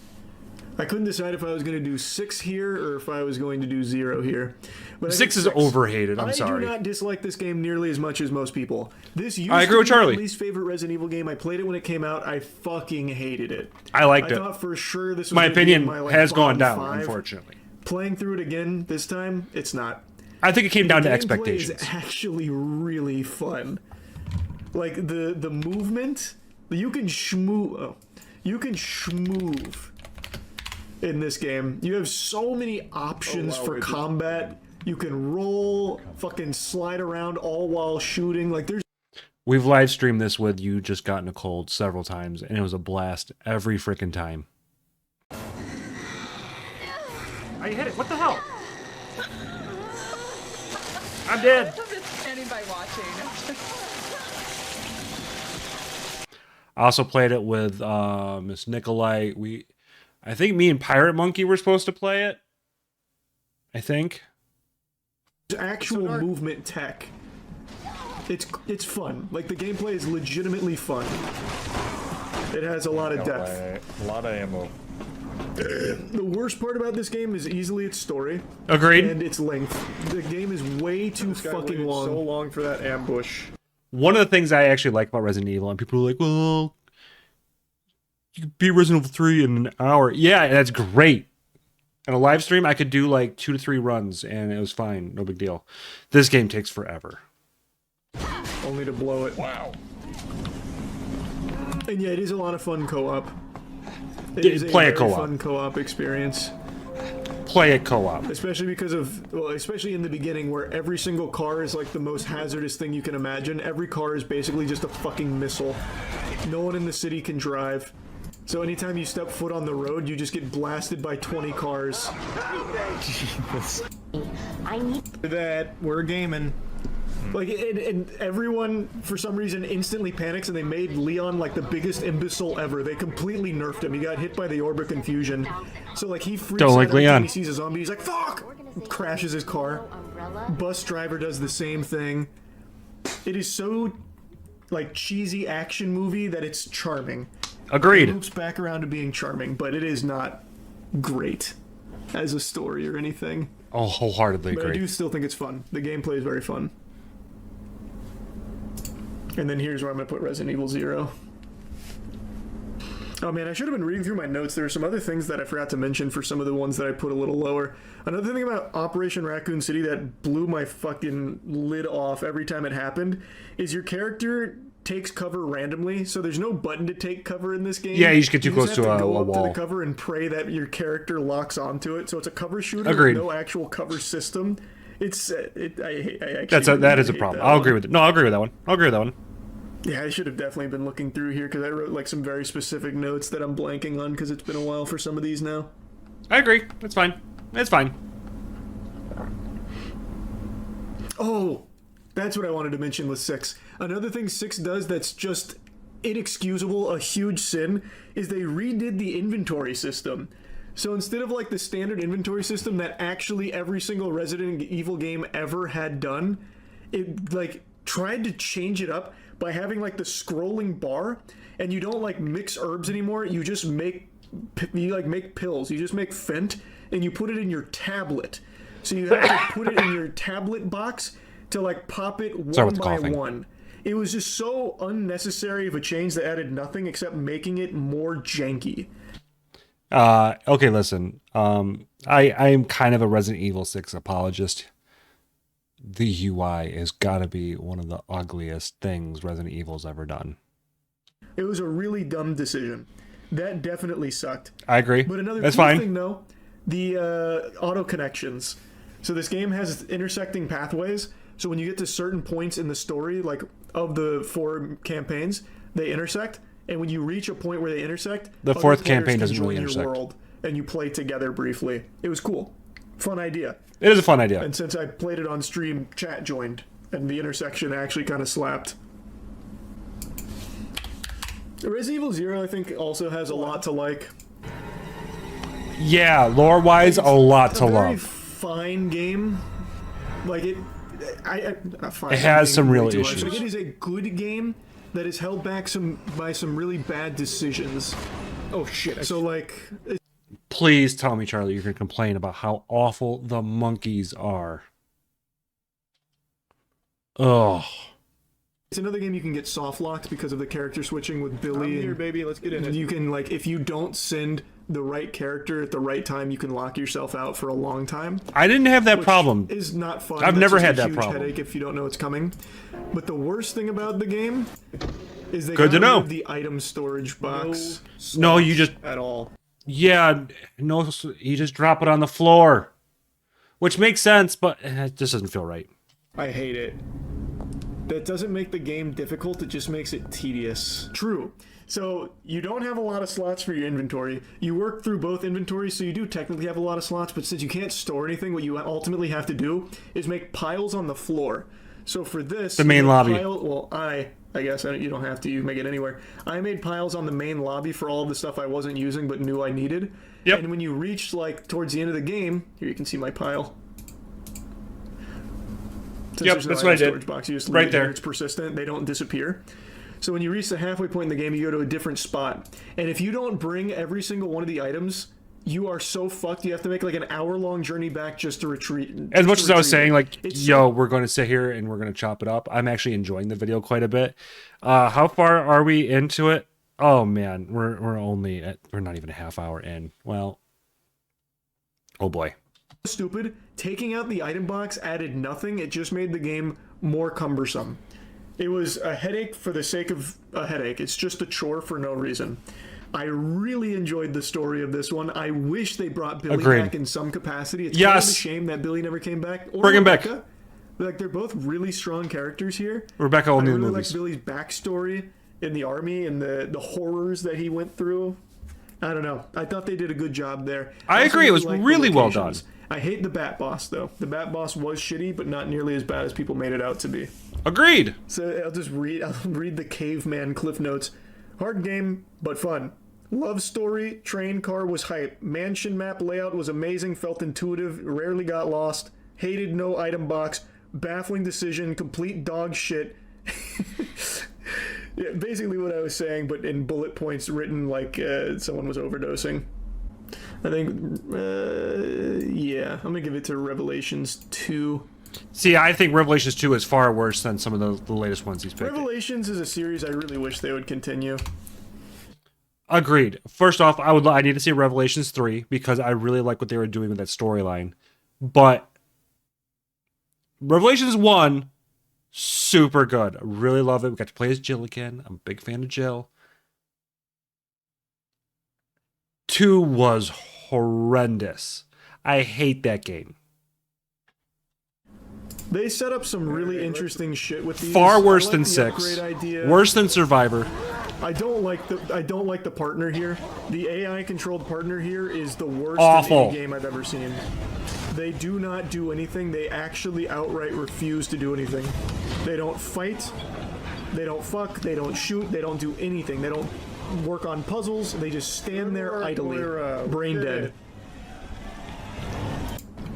Speaker 2: I couldn't decide if I was going to do 6 here or if I was going to do 0 here. But
Speaker 1: 6 is overhated, I'm sorry.
Speaker 2: I do not dislike this game nearly as much as most people. This used
Speaker 1: I agree with
Speaker 2: to be
Speaker 1: Charlie.
Speaker 2: my least favorite Resident Evil game. I played it when it came out. I fucking hated it.
Speaker 1: I liked it.
Speaker 2: I thought for sure this was
Speaker 1: my opinion
Speaker 2: my, like,
Speaker 1: has gone down,
Speaker 2: 5.
Speaker 1: unfortunately.
Speaker 2: Playing through it again this time, it's not.
Speaker 1: I think it came down to
Speaker 2: The gameplay
Speaker 1: expectations.
Speaker 2: is actually really fun. Like the movement, you can schmoo in this game. You have so many options for combat. You can roll, fucking slide around all while shooting. Like there's.
Speaker 1: We've live streamed this with You Just Gotten a Cold several times, and it was a blast every freaking time. I hit it. What the hell? I'm dead.
Speaker 5: I'm just standing by watching.
Speaker 1: I also played it with Miss Nikolai. I think me and Pirate Monkey were supposed to play it. I think.
Speaker 2: Actual movement tech. It's fun. Like the gameplay is legitimately fun. It has a lot of depth.
Speaker 6: A lot of ammo.
Speaker 2: The worst part about this game is easily its story.
Speaker 1: Agreed.
Speaker 2: And its length. The game is way too fucking long.
Speaker 6: So long for that ambush.
Speaker 1: One of the things I actually like about Resident Evil, and people are like, well, you can beat Resident Evil 3 in an hour. Yeah, that's great. In a live stream, I could do like 2 to 3 runs, and it was fine. No big deal. This game takes forever.
Speaker 2: Only to blow it.
Speaker 6: Wow.
Speaker 2: And yeah, it is a lot of fun co-op.
Speaker 1: Play a co-op.
Speaker 2: Fun co-op experience.
Speaker 1: Play it co-op.
Speaker 2: Especially because of, well, especially in the beginning where every single car is like the most hazardous thing you can imagine. Every car is basically just a fucking missile. No one in the city can drive. So anytime you step foot on the road, you just get blasted by 20 cars.
Speaker 7: I need
Speaker 2: that. We're gaming. Like, and everyone, for some reason, instantly panics, and they made Leon, like, the biggest imbecile ever. They completely nerfed him. He got hit by the Orb of Confusion. So, like, he freaks out every time he sees a zombie. He's like, fuck! crashes his car. Bus driver does the same thing. It is so like cheesy action movie that it's charming.
Speaker 1: Agreed.
Speaker 2: It loops back around to being charming, but it is not great as a story or anything.
Speaker 1: Oh, wholeheartedly
Speaker 2: But I
Speaker 1: agree.
Speaker 2: do still think it's fun. The gameplay is very fun. And then here's where I'm going to put Resident Evil 0. Oh man, I should have been reading through my notes. There were some other things that I forgot to mention for some of the ones that I put a little lower. Another thing about Operation Raccoon City that blew my fucking lid off every time it happened is your character takes cover randomly, so there's no button to take cover in this game.
Speaker 1: Yeah, you just get too close
Speaker 2: just
Speaker 1: to
Speaker 2: have
Speaker 1: a
Speaker 2: go up
Speaker 1: wall.
Speaker 2: to the cover and pray that your character locks onto it. So it's a cover shooter
Speaker 1: Agreed.
Speaker 2: with no actual cover system. It's I actually
Speaker 1: That is a
Speaker 2: hate
Speaker 1: problem.
Speaker 2: that
Speaker 1: I'll
Speaker 2: one.
Speaker 1: agree with it. No, I'll agree with that one. I'll agree with that one.
Speaker 2: Yeah, I should have definitely been looking through here because I wrote like some very specific notes that I'm blanking on because it's been a while for some of these now.
Speaker 1: I agree. It's fine. It's fine.
Speaker 2: Oh, that's what I wanted to mention with 6. Another thing 6 does that's just inexcusable, a huge sin, is they redid the inventory system. So instead of like the standard inventory system that actually every single Resident Evil game ever had done, it like tried to change it up by having like the scrolling bar, and you don't like mix herbs anymore. You just make pills. You just make Fent, and you put it in your tablet. So you have to put it in your tablet box to like pop it
Speaker 1: Sorry
Speaker 2: one
Speaker 1: with the
Speaker 2: by
Speaker 1: coughing.
Speaker 2: one. It was just so unnecessary of a change that added nothing except making it more janky.
Speaker 1: Okay, listen. I am kind of a Resident Evil 6 apologist. The UI has got to be one of the ugliest things Resident Evil's ever done.
Speaker 2: It was a really dumb decision. That definitely sucked.
Speaker 1: I agree.
Speaker 2: But another
Speaker 1: That's
Speaker 2: cool
Speaker 1: fine.
Speaker 2: thing, though, the auto connections. So this game has intersecting pathways. So when you get to certain points in the story, like of the 4 campaigns, they intersect. And when you reach a point where they intersect,
Speaker 1: The
Speaker 2: other
Speaker 1: 4th
Speaker 2: players
Speaker 1: campaign
Speaker 2: can
Speaker 1: doesn't
Speaker 2: join
Speaker 1: really
Speaker 2: your
Speaker 1: intersect.
Speaker 2: world, and you play together briefly. It was cool. Fun idea.
Speaker 1: It is a fun idea.
Speaker 2: And since I played it on stream, chat joined, and the intersection actually kind of slapped. Resident Evil 0, I think, also has a lot to like.
Speaker 1: Yeah, lore-wise, a lot to
Speaker 2: A very
Speaker 1: love.
Speaker 2: fine game. Like it, not fine.
Speaker 1: It has some real
Speaker 2: way too much.
Speaker 1: issues.
Speaker 2: Like it is a good game that is held back by some really bad decisions. Oh shit! So like,
Speaker 1: Please tell me, Charlie, you're going to complain about how awful the monkeys are. Ugh.
Speaker 2: it's another game you can get soft locked because of the character switching with Billy.
Speaker 4: I'm here, baby. Let's get in it.
Speaker 2: You can like, if you don't send the right character at the right time, you can lock yourself out for a long time.
Speaker 1: I didn't have that problem.
Speaker 2: Is not fun.
Speaker 1: I've
Speaker 2: That's
Speaker 1: never
Speaker 2: just
Speaker 1: had
Speaker 2: a
Speaker 1: that
Speaker 2: huge
Speaker 1: problem.
Speaker 2: Headache if you don't know it's coming. But the worst thing about the game is they
Speaker 1: Good to
Speaker 2: got rid
Speaker 1: know.
Speaker 2: of the item storage box
Speaker 1: No, you just...
Speaker 2: at all.
Speaker 1: Yeah, no, you just drop it on the floor. Which makes sense, but it just doesn't feel right.
Speaker 2: I hate it. That doesn't make the game difficult, it just makes it tedious. True. So you don't have a lot of slots for your inventory. You work through both inventories, so you do technically have a lot of slots, but since you can't store anything, what you ultimately have to do is make piles on the floor. So for this...
Speaker 1: The main
Speaker 2: you
Speaker 1: lobby.
Speaker 2: Well, I guess you don't have to. You can make it anywhere. I made piles on the main lobby for all of the stuff I wasn't using but knew I needed.
Speaker 1: Yep.
Speaker 2: And when you reach, like, towards the end of the game... Here, you can see my pile. Since
Speaker 1: Yep,
Speaker 2: there's no
Speaker 1: that's what I
Speaker 2: item
Speaker 1: did.
Speaker 2: storage box, you just leave
Speaker 1: Right
Speaker 2: it there.
Speaker 1: there.
Speaker 2: It's persistent. They don't disappear. So when you reach the halfway point in the game, you go to a different spot. And if you don't bring every single one of the items, you are so fucked. You have to make like an hour-long journey back just to retreat.
Speaker 1: As much as I was saying, like,
Speaker 2: It's
Speaker 1: yo, we're going to sit here and we're going to chop it up, I'm actually enjoying the video quite a bit. How far are we into it? Oh, man, we're not even a half hour in. Well, oh boy.
Speaker 2: stupid. Taking out the item box added nothing. It just made the game more cumbersome. It was a headache for the sake of a headache. It's just a chore for no reason. I really enjoyed the story of this one. I wish they brought Billy
Speaker 1: Agreed.
Speaker 2: back in some capacity. It's kind of a
Speaker 1: Yes.
Speaker 2: shame that Billy never came back. Or
Speaker 1: Bring him back.
Speaker 2: Rebecca. Like, they're both really strong characters here.
Speaker 1: Rebecca
Speaker 2: I
Speaker 1: only
Speaker 2: really
Speaker 1: in
Speaker 2: like
Speaker 1: movies.
Speaker 2: Billy's backstory in the army and the horrors that he went through. I don't know. I thought they did a good job there.
Speaker 1: I
Speaker 2: also
Speaker 1: agree. It was
Speaker 2: liked the
Speaker 1: really well
Speaker 2: locations.
Speaker 1: done.
Speaker 2: I hate the Bat Boss, though. The Bat Boss was shitty, but not nearly as bad as people made it out to be.
Speaker 1: Agreed.
Speaker 2: So I'll read the caveman cliff notes. Hard game, but fun. Love story, train car was hype. Mansion map layout was amazing, felt intuitive, rarely got lost. Hated no item box. Baffling decision, complete dog shit. Yeah, basically what I was saying, but in bullet points written like someone was overdosing. I think, yeah, I'm gonna give it to Revelations 2.
Speaker 1: See, I think Revelations 2 is far worse than some of the latest ones he's picked.
Speaker 2: Revelations is a series I really wish they would continue.
Speaker 1: Agreed. First off, I need to see Revelations 3 because I really like what they were doing with that storyline. But Revelations 1, super good. I really love it. We got to play as Jill again. I'm a big fan of Jill. 2 was horrendous. I hate that game.
Speaker 2: They set up some really interesting shit with these.
Speaker 1: Far worse
Speaker 2: I like
Speaker 1: than
Speaker 2: the
Speaker 1: 6.
Speaker 2: upgrade idea.
Speaker 1: Worse than Survivor.
Speaker 2: I don't like the partner here. The AI controlled partner here is the worst
Speaker 1: Awful.
Speaker 2: in any game I've ever seen. They do not do anything. They actually outright refuse to do anything. They don't fight. They don't fuck. They don't shoot. They don't do anything. They don't work on puzzles. They just stand there idly, brain dead.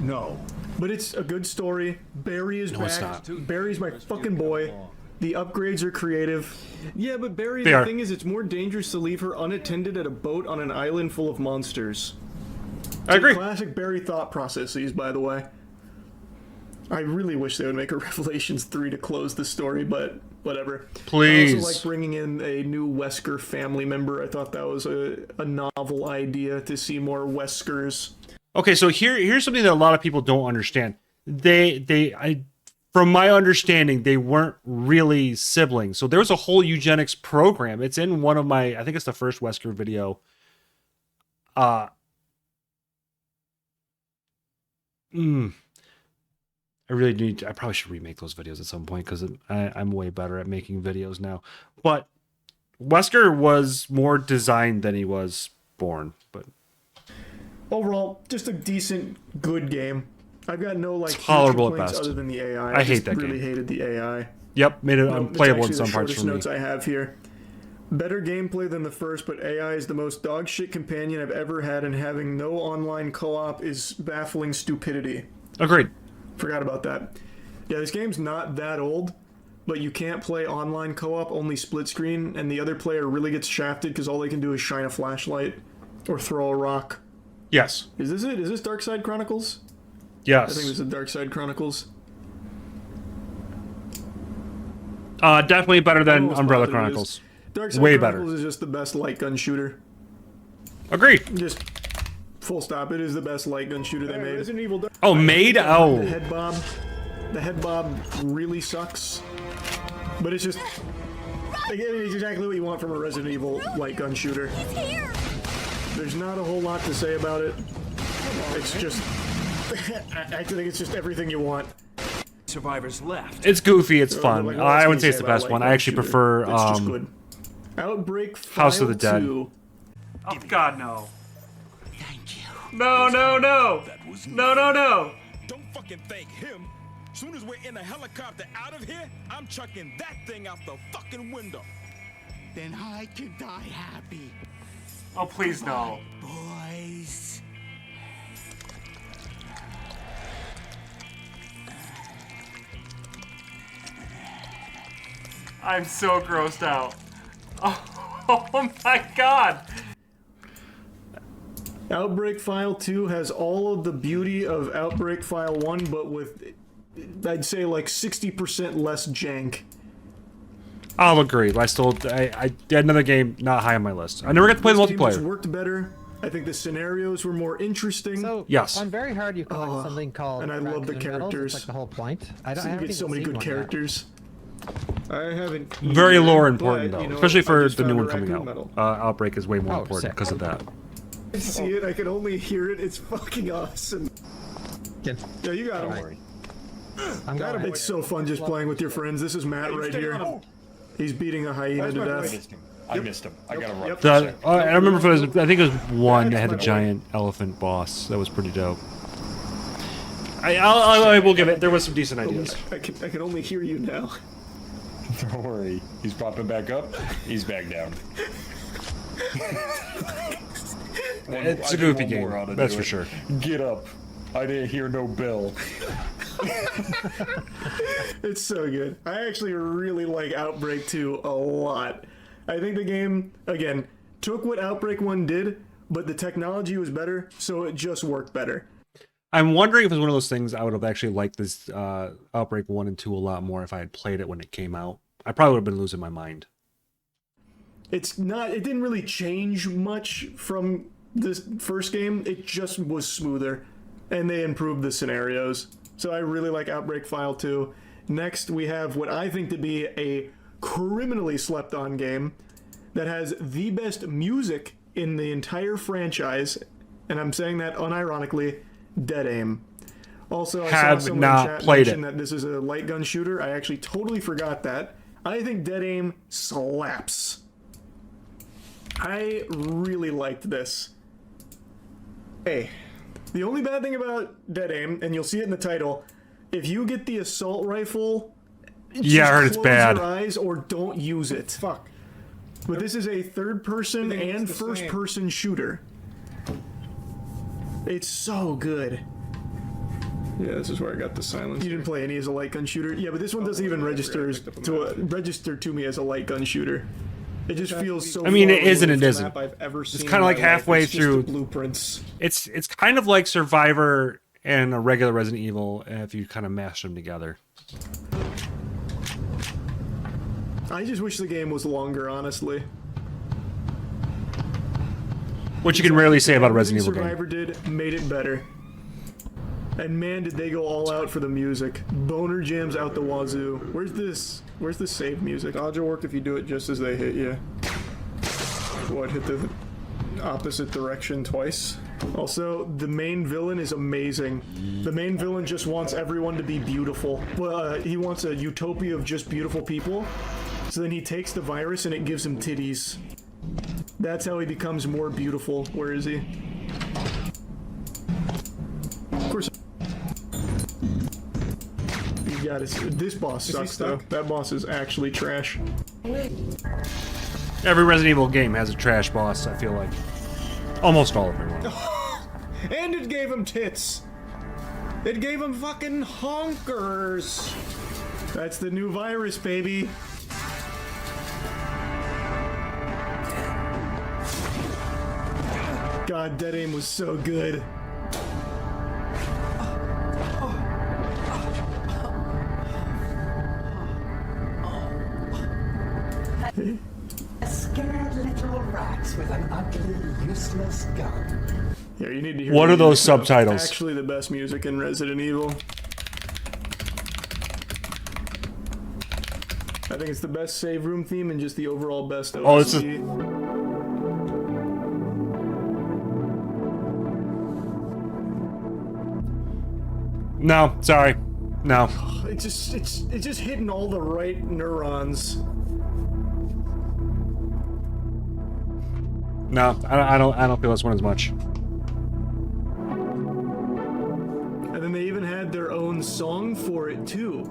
Speaker 4: No.
Speaker 2: But it's a good story. Barry is
Speaker 1: it's
Speaker 2: back.
Speaker 1: not.
Speaker 2: Barry's my fucking boy. The upgrades are creative. Yeah, but Barry,
Speaker 1: They
Speaker 2: the
Speaker 1: are.
Speaker 2: thing is, it's more dangerous to leave her unattended at a boat on an island full of monsters.
Speaker 1: I agree.
Speaker 2: Classic Barry thought processes, by the way. I really wish they would make a Revelations 3 to close the story, but whatever.
Speaker 1: Please.
Speaker 2: I also like bringing in a new Wesker family member. I thought that was a novel idea to see more Weskers.
Speaker 1: Okay, so here's something that a lot of people don't understand. From my understanding, they weren't really siblings. So there was a whole eugenics program. It's in one of my, I think it's the first Wesker video. I probably should remake those videos at some point because I'm way better at making videos now. But Wesker was more designed than he was born. But
Speaker 2: overall, just a decent, good game. I've got no like
Speaker 1: tolerable at
Speaker 2: complaints
Speaker 1: best.
Speaker 2: other than the AI.
Speaker 1: I hate that
Speaker 2: really
Speaker 1: game.
Speaker 2: hated the AI.
Speaker 1: Yep, made it
Speaker 2: No,
Speaker 1: unplayable in
Speaker 2: it's
Speaker 1: some
Speaker 2: actually
Speaker 1: parts
Speaker 2: the
Speaker 1: for me.
Speaker 2: shortest notes I have here. Better gameplay than the first, but AI is the most dogshit companion I've ever had, and having no online co-op is baffling stupidity.
Speaker 1: Agreed.
Speaker 2: Forgot about that. Yeah, this game's not that old, but you can't play online co-op, only split screen, and the other player really gets shafted because all they can do is shine a flashlight or throw a rock.
Speaker 1: Yes.
Speaker 2: Is this it? Is this Dark Side Chronicles?
Speaker 1: Yes.
Speaker 2: I think this is Dark Side Chronicles.
Speaker 1: Definitely better than
Speaker 2: Almost
Speaker 1: Umbrella
Speaker 2: positive it is.
Speaker 1: Chronicles.
Speaker 2: Dark Side
Speaker 1: Way
Speaker 2: Chronicles
Speaker 1: better.
Speaker 2: is just the best light gun shooter.
Speaker 1: Agreed.
Speaker 2: Just full stop. It is the best light gun shooter they made.
Speaker 4: Resident Evil.
Speaker 1: Oh, made?
Speaker 2: The
Speaker 1: Oh.
Speaker 2: head bob really sucks, but it's just it's exactly what you want from a Resident Evil light gun shooter. There's not a whole lot to say about it. It's just I think it's just everything you want.
Speaker 3: Survivors left.
Speaker 1: It's goofy. It's fun.
Speaker 2: Like, what
Speaker 1: I
Speaker 2: else
Speaker 1: wouldn't say
Speaker 2: can you
Speaker 1: it's the
Speaker 2: about
Speaker 1: best
Speaker 2: light
Speaker 1: one.
Speaker 2: gun
Speaker 1: I actually
Speaker 2: shooter?
Speaker 1: prefer
Speaker 2: It's just good. Outbreak
Speaker 1: House of the
Speaker 2: File
Speaker 1: Dead.
Speaker 2: 2.
Speaker 1: Oh God, no.
Speaker 3: Thank you.
Speaker 1: No.
Speaker 3: That was
Speaker 1: No.
Speaker 5: Don't fucking thank him. Soon as we're in a helicopter out of here, I'm chucking that thing out the fucking window.
Speaker 3: Then I can die happy,
Speaker 1: Oh, please no.
Speaker 3: boys.
Speaker 1: I'm so grossed out. Oh my God.
Speaker 2: Outbreak File 2 has all of the beauty of Outbreak File 1, but with, I'd say, like 60% less jank.
Speaker 1: I'll agree. I another game not high on my list. I never got to play the
Speaker 2: This game just
Speaker 1: multiplayer.
Speaker 2: worked better. I think the scenarios were more interesting.
Speaker 6: So
Speaker 1: Yes.
Speaker 6: on Very Hard, you collect something called.
Speaker 2: and I love the
Speaker 6: raccoon medals.
Speaker 2: characters.
Speaker 6: It's like the whole point. I
Speaker 2: you
Speaker 6: haven't
Speaker 2: get
Speaker 6: even
Speaker 2: so many
Speaker 6: seen
Speaker 2: good
Speaker 6: one yet.
Speaker 2: characters. I haven't.
Speaker 1: Very
Speaker 2: either,
Speaker 1: lore
Speaker 2: but,
Speaker 1: important though,
Speaker 2: you know,
Speaker 1: especially
Speaker 2: I
Speaker 1: for
Speaker 2: just
Speaker 1: the new
Speaker 2: found a
Speaker 1: one coming
Speaker 2: raccoon
Speaker 1: out.
Speaker 2: medal.
Speaker 1: Outbreak is way more
Speaker 6: Oh,
Speaker 1: important
Speaker 6: sick.
Speaker 1: because of that.
Speaker 2: I see it. I can only hear it. It's fucking awesome.
Speaker 6: Get-
Speaker 2: Yeah, you got
Speaker 6: Don't
Speaker 2: him.
Speaker 6: worry. I'm going.
Speaker 2: It's so fun just playing with your friends. This is Matt right here. He's beating a hyena to death.
Speaker 7: I missed him. I gotta run.
Speaker 2: Yep.
Speaker 1: I remember I think it was one that had the giant elephant boss. That was pretty dope. I will give it. There was some decent ideas.
Speaker 2: I can only hear you now.
Speaker 7: Don't worry. He's popping back up. He's back down.
Speaker 1: It's
Speaker 7: I
Speaker 1: a
Speaker 7: do
Speaker 1: goofy
Speaker 7: one more
Speaker 1: game,
Speaker 7: how to
Speaker 1: that's
Speaker 7: do
Speaker 1: for
Speaker 7: it.
Speaker 1: sure.
Speaker 7: Get up. I didn't hear no bell.
Speaker 2: It's so good. I actually really like Outbreak 2 a lot. I think the game, again, took what Outbreak 1 did, but the technology was better, so it just worked better.
Speaker 1: I'm wondering if it's one of those things I would have actually liked this Outbreak 1 and 2 a lot more if I had played it when it came out. I probably would have been losing my mind.
Speaker 2: It didn't really change much from this first game. It just was smoother, and they improved the scenarios. So I really like Outbreak File 2. Next, we have what I think to be a criminally slept on game that has the best music in the entire franchise, and I'm saying that unironically, Dead Aim. Also, I
Speaker 1: Have
Speaker 2: saw someone
Speaker 1: not
Speaker 2: in chat
Speaker 1: played
Speaker 2: mention
Speaker 1: it.
Speaker 2: that this is a light gun shooter. I actually totally forgot that. I think Dead Aim slaps. I really liked this. Hey, the only bad thing about Dead Aim, and you'll see it in the title, if you get the assault rifle,
Speaker 1: Yeah, I heard it's
Speaker 2: close
Speaker 1: bad.
Speaker 2: your eyes or don't use it.
Speaker 4: Fuck.
Speaker 2: But this is a third-person
Speaker 4: Everything
Speaker 2: and
Speaker 4: looks the same.
Speaker 2: first-person shooter. It's so good. Yeah, this is where I got the silence. You didn't play any as a light gun shooter? Yeah, but this one doesn't even register to me as a light gun shooter. It just feels so.
Speaker 1: I mean, it
Speaker 2: far
Speaker 1: is and
Speaker 2: removed
Speaker 1: it
Speaker 2: from
Speaker 1: isn't.
Speaker 2: map I've ever seen
Speaker 1: kinda
Speaker 2: in
Speaker 1: like
Speaker 2: my life.
Speaker 1: halfway
Speaker 2: It's just the
Speaker 1: through-
Speaker 2: blueprints.
Speaker 1: It's kind of like Survivor and a regular Resident Evil if you kind of mash them together.
Speaker 2: I just wish the game was longer, honestly.
Speaker 1: Which you can rarely say about a Resident Evil
Speaker 2: Survivor
Speaker 1: game.
Speaker 2: did made it better. And man, did they go all out for the music. Boner jams out the wazoo. Where's the save music? Dodge will work if you do it just as they hit you. What, hit the opposite direction twice? Also, the main villain is amazing. The main villain just wants everyone to be beautiful. Well, he wants a utopia of just beautiful people. So then he takes the virus and it gives him titties. That's how he becomes more beautiful. Where is he? Of course. You got it. This boss sucks though. That boss is actually trash.
Speaker 1: Every Resident Evil game has a trash boss, I feel like. Almost all of them.
Speaker 2: And it gave him tits. It gave him fucking honkers. That's the new virus, baby. God, Dead Aim was so good.
Speaker 8: Scared little rats with an ugly, useless gun.
Speaker 2: Yeah, you need to hear.
Speaker 1: What
Speaker 2: the
Speaker 1: are those
Speaker 2: music, though.
Speaker 1: subtitles?
Speaker 2: Actually, the best music in Resident Evil. I think it's the best save room theme and just the overall best OST.
Speaker 1: Oh, this is- No, sorry. No.
Speaker 2: It's just hitting all the right neurons.
Speaker 1: No, I don't feel this one as much.
Speaker 2: And then they even had their own song for it too.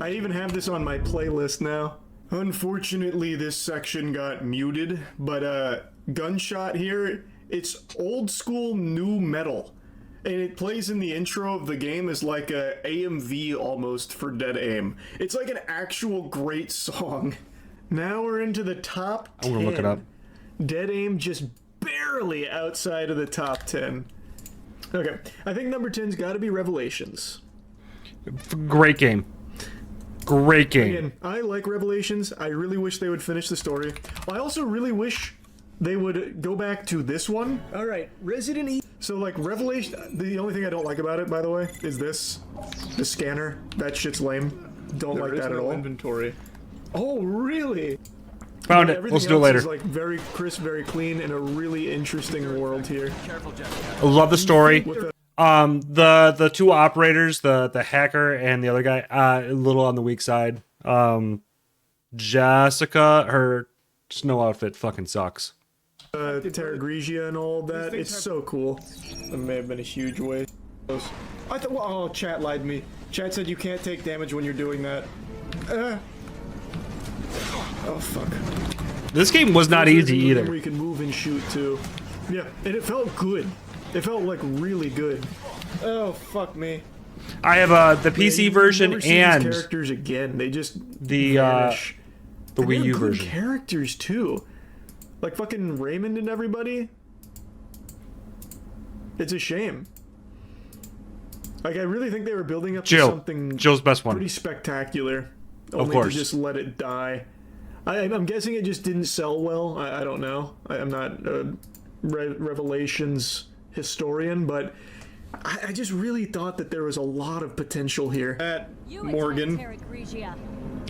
Speaker 2: I even have this on my playlist now. Unfortunately, this section got muted, but Gunshot here, it's old school new metal. And it plays in the intro of the game as like a AMV almost for Dead Aim. It's like an actual great song. Now we're into the top 10.
Speaker 1: I'm gonna look it up.
Speaker 2: Dead Aim just barely outside of the top 10. Okay, I think number 10's got to be Revelations.
Speaker 1: Great game. Great game.
Speaker 2: Again, I like Revelations. I really wish they would finish the story. I also really wish they would go back to this one. All right, Resident Evil. So like Revelation, the only thing I don't like about it, by the way, is this, the scanner. That shit's lame. Don't like that at all. Inventory. Oh really?
Speaker 1: Found it.
Speaker 2: Everything
Speaker 1: Let's do it
Speaker 2: else
Speaker 1: later.
Speaker 2: is like very crisp, very clean, and a really interesting world here.
Speaker 1: I love the story.
Speaker 2: With the,
Speaker 1: The two operators, the hacker and the other guy, a little on the weak side. Jessica, her snow outfit fucking sucks.
Speaker 2: Terra Grigia and all that. It's so cool. That may have been a huge waste. I thought, well, oh, chat lied to me. Chat said you can't take damage when you're doing that. Oh, fuck.
Speaker 1: This game was not easy either.
Speaker 2: Where you can move and shoot too. Yeah, and it felt good. It felt like really good. Oh fuck me.
Speaker 1: I have the PC version and
Speaker 2: these characters again. They just
Speaker 1: the
Speaker 2: vanish.
Speaker 1: the Wii U
Speaker 2: good
Speaker 1: version.
Speaker 2: Characters too, like fucking Raymond and everybody. It's a shame. Like I really think they were building up to something
Speaker 1: Jill's best one.
Speaker 2: pretty spectacular.
Speaker 1: Of
Speaker 2: Only
Speaker 1: course.
Speaker 2: to just let it die. I'm guessing it just didn't sell well. I don't know. I'm not a Revelations historian, but I just really thought that there was a lot of potential here. At Morgan.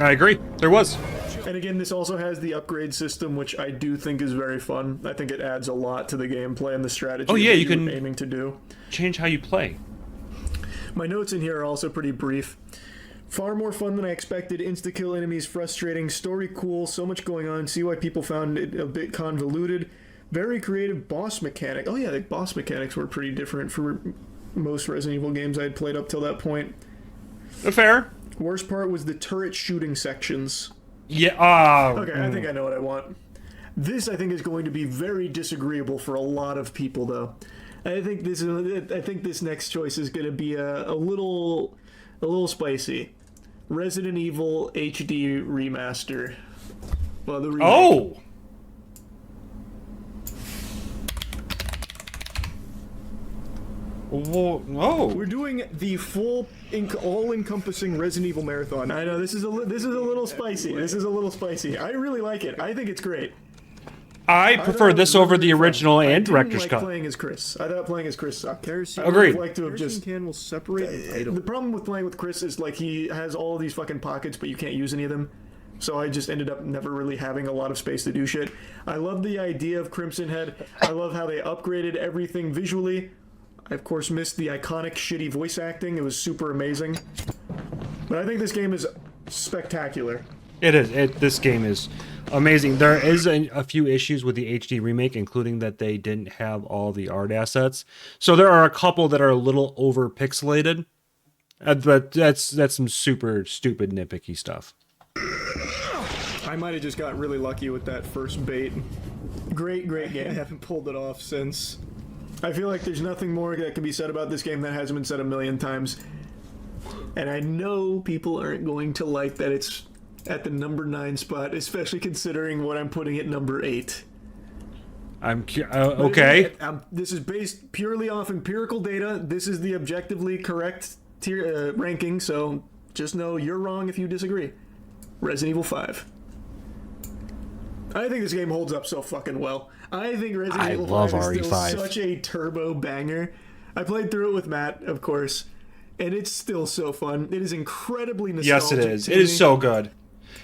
Speaker 1: I agree. There was.
Speaker 2: And again, this also has the upgrade system, which I do think is very fun. I think it adds a lot to the gameplay and the strategy.
Speaker 1: Oh yeah,
Speaker 2: that
Speaker 1: you can
Speaker 2: were aiming to do.
Speaker 1: Change how you play.
Speaker 2: My notes in here are also pretty brief. Far more fun than I expected. Insta-kill enemies frustrating. Story cool. So much going on. See why people found it a bit convoluted. Very creative boss mechanic. Oh yeah, the boss mechanics were pretty different for most Resident Evil games I had played up till that point.
Speaker 1: Fair.
Speaker 2: Worst part was the turret shooting sections.
Speaker 1: Yeah.
Speaker 2: Okay, I think I know what I want. This, I think, is going to be very disagreeable for a lot of people, though. I think this next choice is going to be a little spicy. Resident Evil HD remaster. Well, the remake.
Speaker 1: Oh. Oh.
Speaker 2: We're doing the full, all-encompassing Resident Evil marathon. I know this is a little spicy. This is a little spicy. I really like it. I think it's great.
Speaker 1: I prefer this over the original and director's cut.
Speaker 2: Playing as Chris. I thought playing as Chris sucked.
Speaker 1: Agreed.
Speaker 2: I'd like to have just can will separate. The problem with playing with Chris is like he has all of these fucking pockets, but you can't use any of them. So I just ended up never really having a lot of space to do shit. I love the idea of Crimson Head. I love how they upgraded everything visually. I of course missed the iconic shitty voice acting. It was super amazing. But I think this game is spectacular.
Speaker 1: It is. This game is amazing. There is a few issues with the HD remake, including that they didn't have all the art assets. So there are a couple that are a little over pixelated, but that's some super stupid nitpicky stuff.
Speaker 2: I might have just got really lucky with that first bait. Great game. I haven't pulled it off since. I feel like there's nothing more that can be said about this game that hasn't been said a million times. And I know people aren't going to like that it's at the number 9 spot, especially considering what I'm putting at number 8.
Speaker 1: Okay.
Speaker 2: This is based purely off empirical data. This is the objectively correct tier ranking, so just know you're wrong if you disagree. Resident Evil 5. I think this game holds up so fucking well. I think Resident Evil 5 is still such a turbo banger. I played through it with Matt, of course, and it's still so fun. It is incredibly nostalgic.
Speaker 1: Yes, it is. It is so good.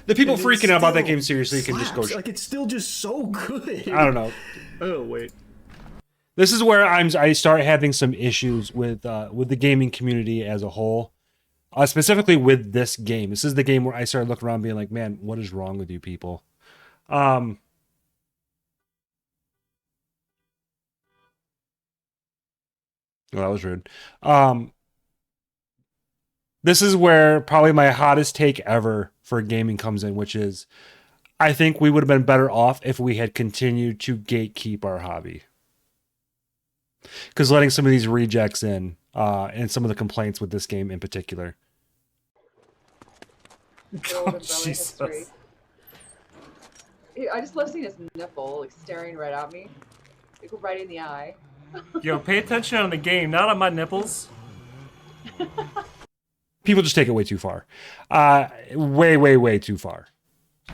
Speaker 1: The people freaking out about that game seriously can just go.
Speaker 2: Like it's still just so good.
Speaker 1: I don't know.
Speaker 2: Oh wait.
Speaker 1: This is where I start having some issues with the gaming community as a whole, specifically with this game. This is the game where I started looking around, being like, "Man, what is wrong with you people?" Oh, that was rude. This is where probably my hottest take ever for gaming comes in, which is I think we would have been better off if we had continued to gatekeep our hobby. Because letting some of these rejects in, and some of the complaints with this game in particular.
Speaker 9: Oh, Jesus. I just love seeing his nipple, like, staring right at me. Like, right in the eye.
Speaker 10: Yo, pay attention on the game, not on my nipples.
Speaker 1: People just take it way too far. Way too far.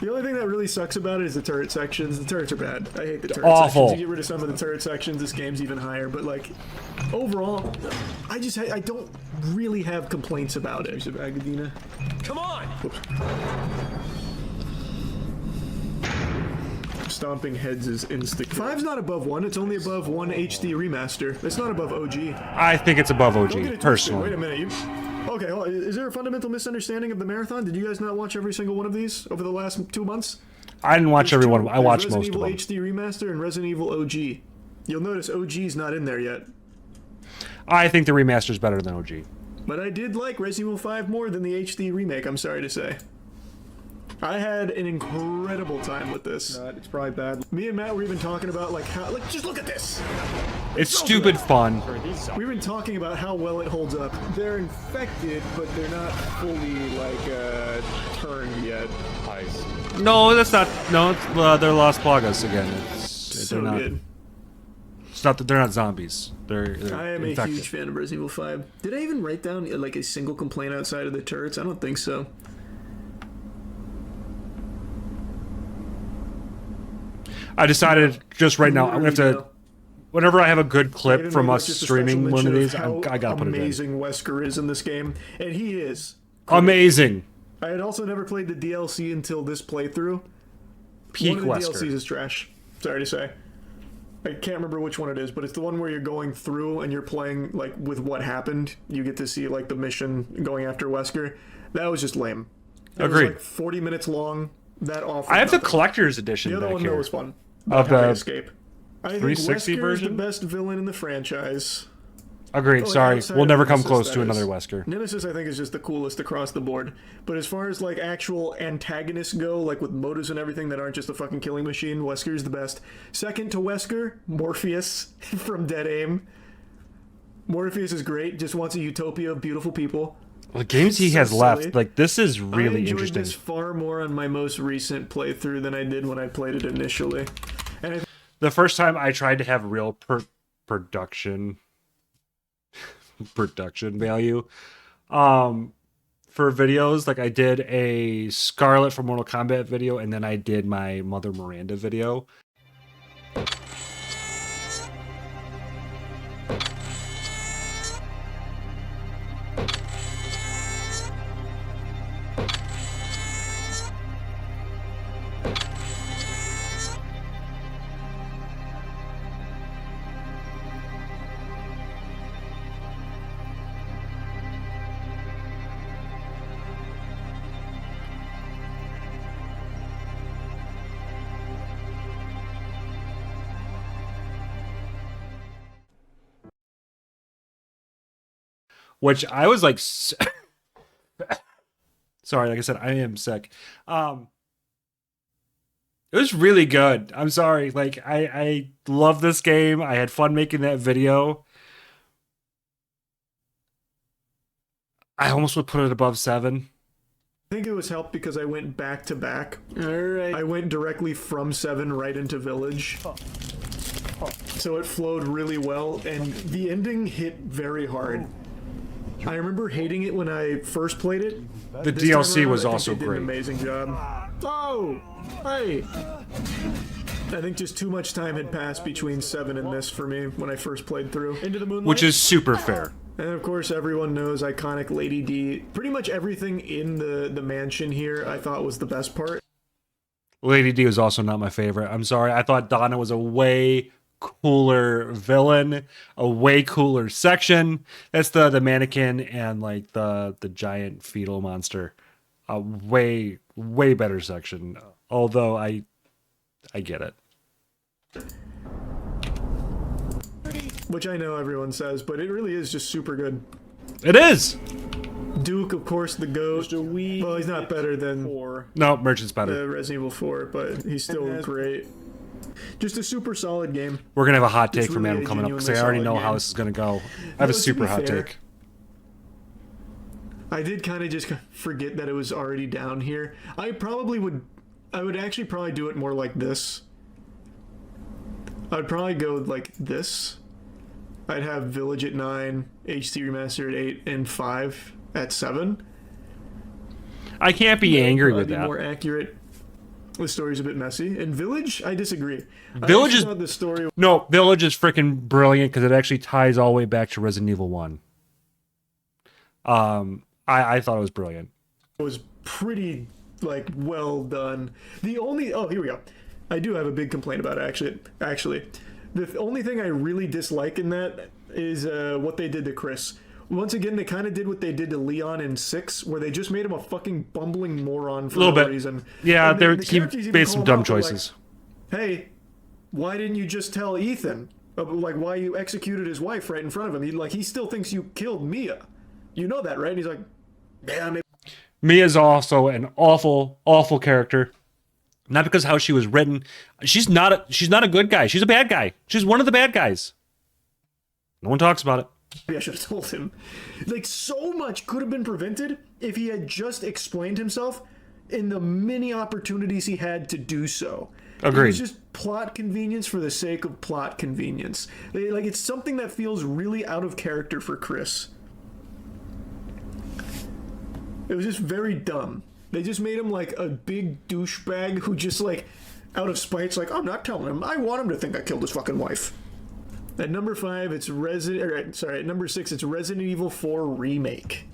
Speaker 2: The only thing that really sucks about it is the turret sections. The turrets are bad. I hate the turret
Speaker 1: Awful.
Speaker 2: sections. You get rid of some of the turret sections, this game's even higher. But like, overall, I don't really have complaints about it. There's a Agadina.
Speaker 5: Come on!
Speaker 2: Oops. Stomping heads is insta. 5's not above 1. It's only above 1 HD remaster. It's not above OG.
Speaker 1: I think it's above OG, personally.
Speaker 2: Wait a minute. Okay, hold on. Is there a fundamental misunderstanding of the marathon? Did you guys not watch every single one of these over the last 2 months?
Speaker 1: I didn't watch every one. I watched most of them.
Speaker 2: Resident Evil HD Remaster and Resident Evil OG. You'll notice OG's not in there yet.
Speaker 1: I think the remaster is better than OG.
Speaker 2: But I did like Resident Evil 5 more than the HD remake, I'm sorry to say. I had an incredible time with this.
Speaker 4: It's probably bad.
Speaker 2: Me and Matt were even talking about like how, like, just look at this.
Speaker 1: It's stupid fun.
Speaker 2: We've been talking about how well it holds up. They're infected, but they're not fully like turned yet.
Speaker 7: Nice.
Speaker 1: No, that's not. No, it's, they're Las Plagas again.
Speaker 2: So
Speaker 1: they're not,
Speaker 2: good.
Speaker 1: It's not that they're not zombies. They're
Speaker 2: I am
Speaker 1: infected.
Speaker 2: a huge fan of Resident Evil 5. Did I even write down like a single complaint outside of the turrets? I don't think so.
Speaker 1: I decided just right now I'm gonna have to. Whenever I have a good clip from us streaming one of these, I gotta put it in.
Speaker 2: Amazing Wesker is in this game, and he is
Speaker 1: Amazing.
Speaker 2: I had also never played the DLC until this playthrough.
Speaker 1: Peak
Speaker 2: one of the
Speaker 1: Wesker.
Speaker 2: DLCs is trash. Sorry to say. I can't remember which one it is, but it's the one where you're going through and you're playing like with what happened. You get to see like the mission going after Wesker. That was just lame. It
Speaker 1: Agreed.
Speaker 2: was like 40 minutes long. That offered
Speaker 1: I have the
Speaker 2: nothing.
Speaker 1: collector's edition
Speaker 2: The other
Speaker 1: back
Speaker 2: one
Speaker 1: here.
Speaker 2: though was fun.
Speaker 1: Of
Speaker 2: How to
Speaker 1: the
Speaker 2: escape. I think
Speaker 1: 360
Speaker 2: Wesker
Speaker 1: version?
Speaker 2: is the best villain in the franchise.
Speaker 1: Agreed.
Speaker 2: Oh,
Speaker 1: Sorry,
Speaker 2: outside
Speaker 1: we'll
Speaker 2: of
Speaker 1: never come
Speaker 2: Nemesis,
Speaker 1: close
Speaker 2: that
Speaker 1: to
Speaker 2: is.
Speaker 1: another Wesker.
Speaker 2: Nemesis, I think, is just the coolest across the board. But as far as like actual antagonists go, like with motives and everything that aren't just a fucking killing machine, Wesker's the best. Second to Wesker, Morpheus from Dead Aim. Morpheus is great. Just wants a utopia of beautiful people.
Speaker 1: The games he
Speaker 2: So
Speaker 1: has left,
Speaker 2: silly.
Speaker 1: like this is
Speaker 2: I
Speaker 1: really
Speaker 2: enjoyed
Speaker 1: interesting.
Speaker 2: this far more on my most recent playthrough than I did when I played it initially. And I
Speaker 1: The first time I tried to have real production value for videos, like I did a Scarlet from Mortal Kombat video, and then I did my Mother Miranda video. Which I was like, sorry, like I said, I am sick. It was really good. I'm sorry. Like I love this game. I had fun making that video. I almost would put it above 7.
Speaker 2: think it was helped because I went back to back. Alright. I went directly from 7 right into Village. So it flowed really well, and the ending hit very hard. I remember hating it when I first played it.
Speaker 1: The
Speaker 2: This time
Speaker 1: DLC
Speaker 2: around,
Speaker 1: was
Speaker 2: I think
Speaker 1: also
Speaker 2: they did
Speaker 1: great.
Speaker 2: an amazing job. Oh! Hey! I think just too much time had passed between 7 and this for me when I first played through. Into the Moonlight.
Speaker 1: Which is super fair.
Speaker 2: And of course, everyone knows iconic Lady D. Pretty much everything in the mansion here I thought was the best part.
Speaker 1: Lady D was also not my favorite. I'm sorry. I thought Donna was a way cooler villain, a way cooler section. That's the mannequin and like the giant fetal monster. A way better section. Although I get it.
Speaker 2: Which I know everyone says, but it really is just super good.
Speaker 1: It is.
Speaker 2: Duke, of course, the goat. Well, he's not better than
Speaker 1: No, Merchant's better.
Speaker 2: the Resident Evil 4, but he's still great. Just a super solid game.
Speaker 1: We're gonna have a hot take
Speaker 2: It's
Speaker 1: from
Speaker 2: really
Speaker 1: Adam
Speaker 2: a
Speaker 1: coming up because I
Speaker 2: genuinely
Speaker 1: already know
Speaker 2: solid
Speaker 1: how
Speaker 2: game.
Speaker 1: this is gonna go. I have a
Speaker 2: to
Speaker 1: super
Speaker 2: be
Speaker 1: hot
Speaker 2: fair,
Speaker 1: take.
Speaker 2: I did kind of just forget that it was already down here. I would actually probably do it more like this. I would probably go like this. I'd have Village at 9, HD Remastered at 8, and 5 at 7.
Speaker 1: I can't be angry
Speaker 2: Probably
Speaker 1: with
Speaker 2: be
Speaker 1: that.
Speaker 2: more accurate. The story's a bit messy. And Village, I disagree.
Speaker 1: Village
Speaker 2: I
Speaker 1: is-
Speaker 2: actually thought the story
Speaker 1: No, Village is freaking brilliant because it actually ties all the way back to Resident Evil 1. I thought it was brilliant.
Speaker 2: was pretty like well done. The only here we go. I do have a big complaint about it, actually. The only thing I really dislike in that is what they did to Chris. Once again, they kind of did what they did to Leon in 6, where they just made him a fucking bumbling moron for
Speaker 1: A little
Speaker 2: no
Speaker 1: bit.
Speaker 2: reason.
Speaker 1: Yeah,
Speaker 2: And
Speaker 1: there
Speaker 2: the
Speaker 1: he
Speaker 2: characters even
Speaker 1: made
Speaker 2: call
Speaker 1: some
Speaker 2: him
Speaker 1: dumb
Speaker 2: out, they're like,
Speaker 1: choices.
Speaker 2: hey, why didn't you just tell Ethan? Like, why you executed his wife right in front of him? He still thinks you killed Mia. You know that, right? And he's like, yeah, maybe.
Speaker 1: Mia's also an awful, awful character. Not because of how she was written. She's not a good guy. She's a bad guy. She's one of the bad guys. No one talks about it.
Speaker 2: Maybe I should have told him. Like, so much could have been prevented if he had just explained himself in the many opportunities he had to do so.
Speaker 1: Agreed.
Speaker 2: It was just plot convenience for the sake of plot convenience. Like, it's something that feels really out of character for Chris. It was just very dumb. They just made him like a big douchebag who just like, out of spite's like, I'm not telling him. I want him to think I killed his fucking wife. At number 5, it's at number 6, it's Resident Evil 4 Remake.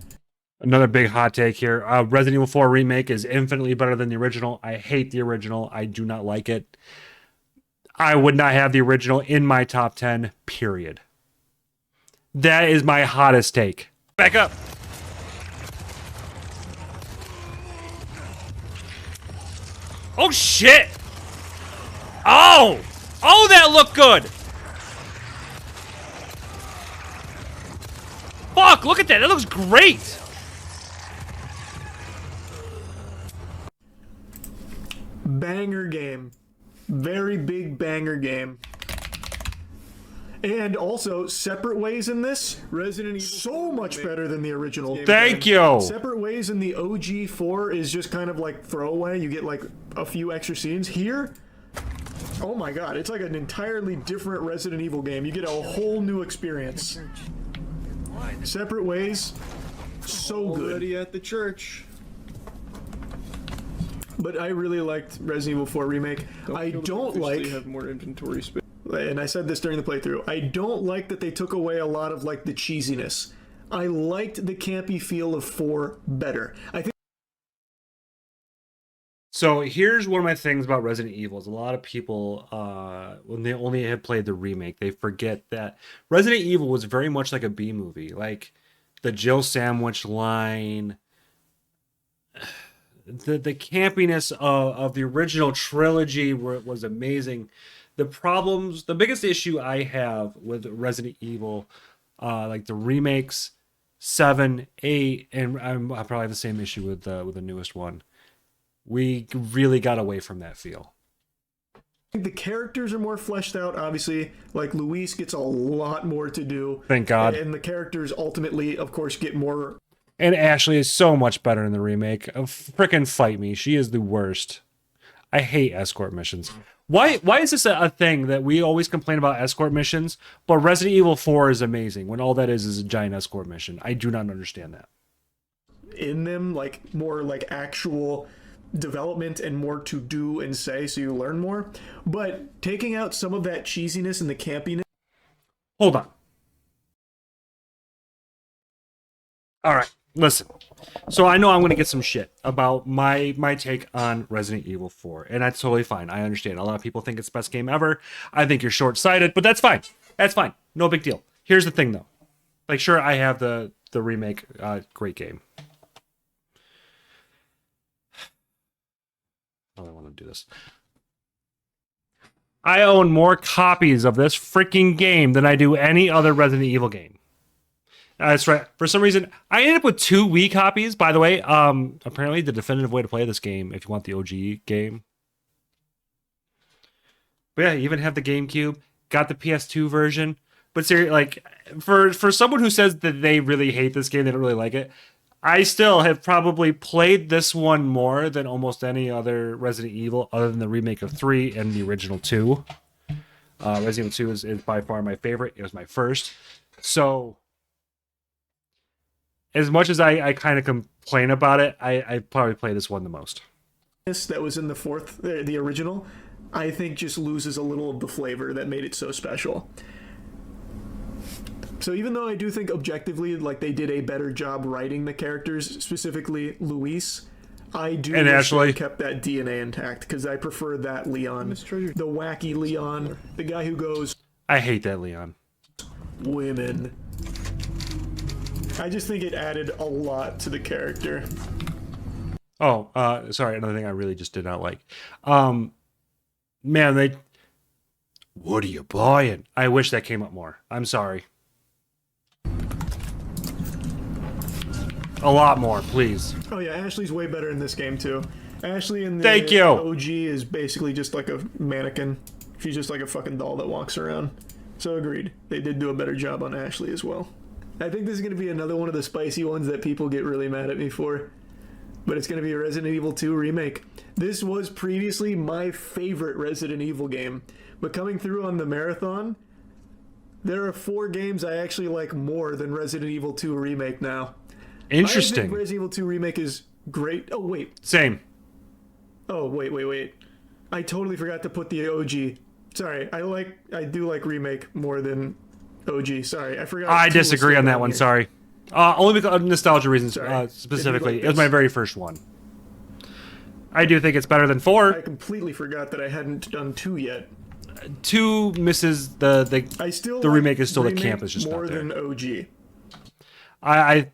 Speaker 1: Another big hot take here. Resident Evil 4 Remake is infinitely better than the original. I hate the original. I do not like it. I would not have the original in my top 10, period. That is my hottest take. Back up. Oh, shit. Oh, that looked good. Fuck, look at that. That looks great.
Speaker 2: Banger game. Very big banger game. And also, separate ways in this, Resident Evil so much better than the original.
Speaker 1: Thank you.
Speaker 2: Separate ways in the OG 4 is just kind of like throwaway. You get like a few extra scenes. Here, oh my god, it's like an entirely different Resident Evil game. You get a whole new experience. Separate ways, so good.
Speaker 4: Already at the church.
Speaker 2: But I really liked Resident Evil 4 Remake. I don't like...
Speaker 4: have more inventory space.
Speaker 2: And I said this during the playthrough, I don't like that they took away a lot of like the cheesiness. I liked the campy feel of 4 better. I think.
Speaker 1: So here's one of my things about Resident Evil is a lot of people, when they only have played the remake, they forget that Resident Evil was very much like a B movie. Like the Jill Sandwich line, the campiness of the original trilogy was amazing. The biggest issue I have with Resident Evil, like the remakes, 7, 8, and I probably have the same issue with the newest one. We really got away from that feel.
Speaker 2: The characters are more fleshed out, obviously. Like, Luis gets a lot more to do.
Speaker 1: Thank God.
Speaker 2: And the characters ultimately, of course, get more...
Speaker 1: And Ashley is so much better in the remake. Frickin' fight me. She is the worst. I hate escort missions. Why is this a thing that we always complain about escort missions, but Resident Evil 4 is amazing when all that is a giant escort mission? I do not understand that.
Speaker 2: In them, like, more, like, actual... development and more to do and say, so you learn more. But taking out some of that cheesiness and the campiness.
Speaker 1: Hold on. All right, listen. So I know I'm going to get some shit about my take on Resident Evil 4, and that's totally fine. I understand. A lot of people think it's the best game ever. I think you're short-sighted, but that's fine. That's fine. No big deal. Here's the thing, though. Like, sure, I have the remake. Great game. I want to do this. I own more copies of this freaking game than I do any other Resident Evil game. That's right. For some reason, I ended up with 2 Wii copies, by the way. Apparently, the definitive way to play this game, if you want the OG game. But yeah, you even have the GameCube. Got the PS2 version. But seriously, like, for someone who says that they really hate this game, they don't really like it, I still have probably played this one more than almost any other Resident Evil, other than the remake of 3 and the original 2. Resident Evil 2 is by far my favorite. It was my first. So, as much as I kind of complain about it, I probably play this one the most.
Speaker 2: That was in the 4th, the original, I think just loses a little of the flavor that made it so special. So even though I do think objectively, like, they did a better job writing the characters, specifically Luis, I do
Speaker 1: and
Speaker 2: wish
Speaker 1: Ashley
Speaker 2: they kept that DNA intact, because I prefer that Leon, the wacky Leon, the guy who goes,
Speaker 1: I hate that Leon.
Speaker 2: Women. I just think it added a lot to the character.
Speaker 1: Oh, sorry, another thing I really just did not like. Man, what are you buying? I wish that came up more. I'm sorry. A lot more, please.
Speaker 2: Oh yeah, Ashley's way better in this game too. Ashley in the
Speaker 1: Thank you.
Speaker 2: OG is basically just like a mannequin. She's just like a fucking doll that walks around. So agreed. They did do a better job on Ashley as well. I think this is going to be another one of the spicy ones that people get really mad at me for. But it's going to be a Resident Evil 2 remake. This was previously my favorite Resident Evil game. But coming through on the marathon, there are 4 games I actually like more than Resident Evil 2 remake now.
Speaker 1: Interesting.
Speaker 2: I think Resident Evil 2 remake is great. Oh, wait.
Speaker 1: Same.
Speaker 2: Oh, wait. I totally forgot to put the OG. Sorry, I do like remake more than OG. Sorry, I forgot.
Speaker 1: I disagree on that one, sorry. Only because of nostalgia reasons, specifically.
Speaker 2: Like
Speaker 1: it was my very first one. I do think it's better than 4.
Speaker 2: I completely forgot that I hadn't done 2 yet.
Speaker 1: 2 misses the remake is still the camp is just
Speaker 2: more
Speaker 1: not there.
Speaker 2: than OG.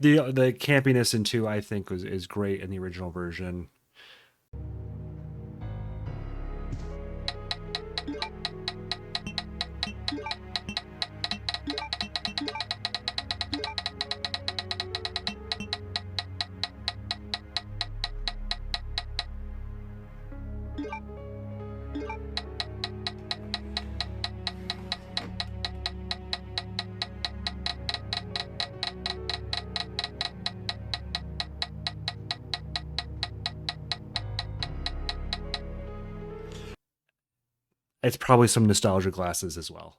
Speaker 1: The campiness in 2 I think is great in the original version. It's probably some nostalgia glasses as well.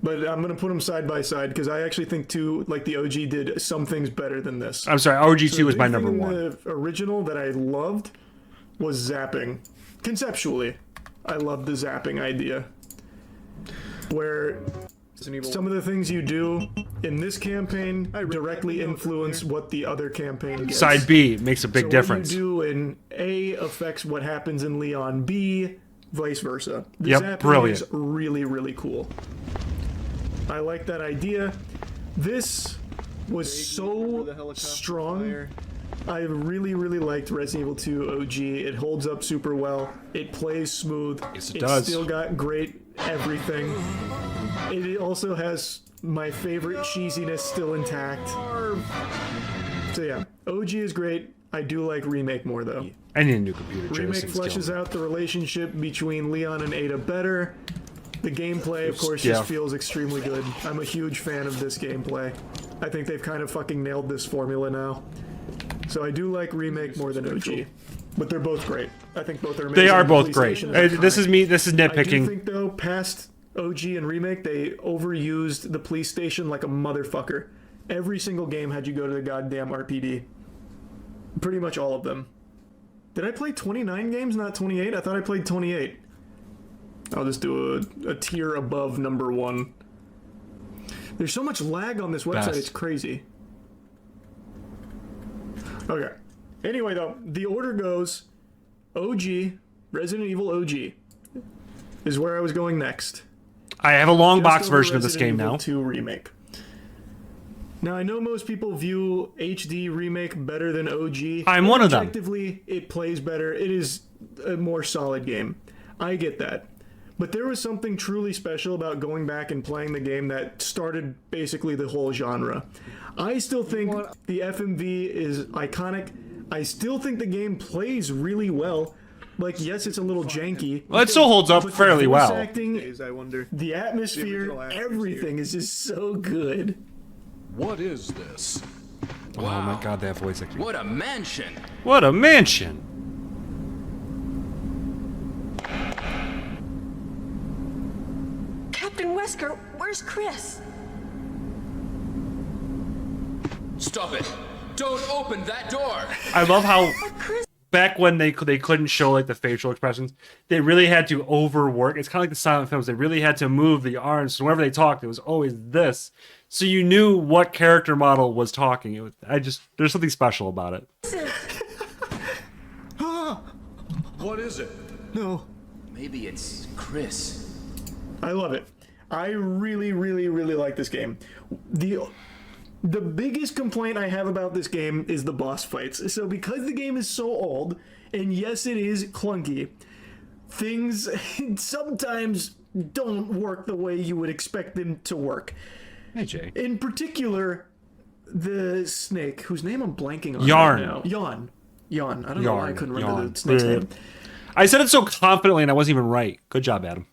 Speaker 2: But I'm going to put them side by side because I actually think 2, like the OG, did some things better than this.
Speaker 1: I'm sorry, OG2 is my number 1.
Speaker 2: The original that I loved was zapping. Conceptually, I loved the zapping idea. Where some of the things you do in this campaign directly influence what the other campaign gets.
Speaker 1: Side B makes a big difference.
Speaker 2: What you do in A affects what happens in Leon B, vice versa. The
Speaker 1: Yep,
Speaker 2: zapping
Speaker 1: brilliant.
Speaker 2: is really, really cool. I like that idea. This was so strong. I really, really liked Resident Evil 2 OG. It holds up super well. It plays smooth.
Speaker 1: Yes, it does.
Speaker 2: It's still got great everything. It also has my favorite cheesiness still intact. So yeah, OG is great. I do like Remake more though.
Speaker 1: I need a new computer.
Speaker 2: Remake fleshes out the relationship between Leon and Ada better. The gameplay, of course, just feels extremely good. I'm a huge fan of this gameplay. I think they've kind of fucking nailed this formula now. So I do like Remake more than OG. But they're both great. I think both are amazing.
Speaker 1: They are both great.
Speaker 2: PlayStation
Speaker 1: This is nitpicking.
Speaker 2: I do think, though, past OG and Remake, they overused the police station like a motherfucker. Every single game had you go to the goddamn RPD. Pretty much all of them. Did I play 29 games, not 28? I thought I played 28. I'll just do a tier above number 1. There's so much lag on this website, it's crazy. Okay. Anyway, though, the order goes OG, Resident Evil OG, is where I was going next.
Speaker 1: I have a long box version of this game now.
Speaker 2: Resident Evil 2 Remake. Now, I know most people view HD Remake better than OG.
Speaker 1: I'm one of them.
Speaker 2: Objectively, it plays better. It is a more solid game. I get that. But there was something truly special about going back and playing the game that started basically the whole genre. I still think the FMV is iconic. I still think the game plays really well. Like, yes, it's a little janky.
Speaker 1: Well, it still holds up fairly well.
Speaker 2: Acting, the atmosphere, everything is just so good.
Speaker 5: What is this?
Speaker 1: Oh my god, that voice acting.
Speaker 5: What a mansion!
Speaker 1: What a mansion!
Speaker 11: Captain Wesker, where's Chris?
Speaker 5: Stop it! Don't open that door!
Speaker 1: I love how back when they couldn't show like the facial expressions, they really had to overwork. It's kind of like the silent films. They really had to move the arms. So whenever they talked, it was always this. So you knew what character model was talking. It was, there's something special about it.
Speaker 5: What is it?
Speaker 2: No.
Speaker 5: Maybe it's Chris.
Speaker 2: I love it. I really, really, really like this game. The biggest complaint I have about this game is the boss fights. So because the game is so old, and yes, it is clunky, things sometimes don't work the way you would expect them to work.
Speaker 1: Hey, Jay.
Speaker 2: In particular, the snake, whose name I'm blanking on
Speaker 1: Yarn.
Speaker 2: right now. Yawn. I don't know why I
Speaker 1: Yarn.
Speaker 2: couldn't remember
Speaker 1: Yarn.
Speaker 2: the snake's name.
Speaker 1: I said it so confidently and I wasn't even right. Good job, Adam.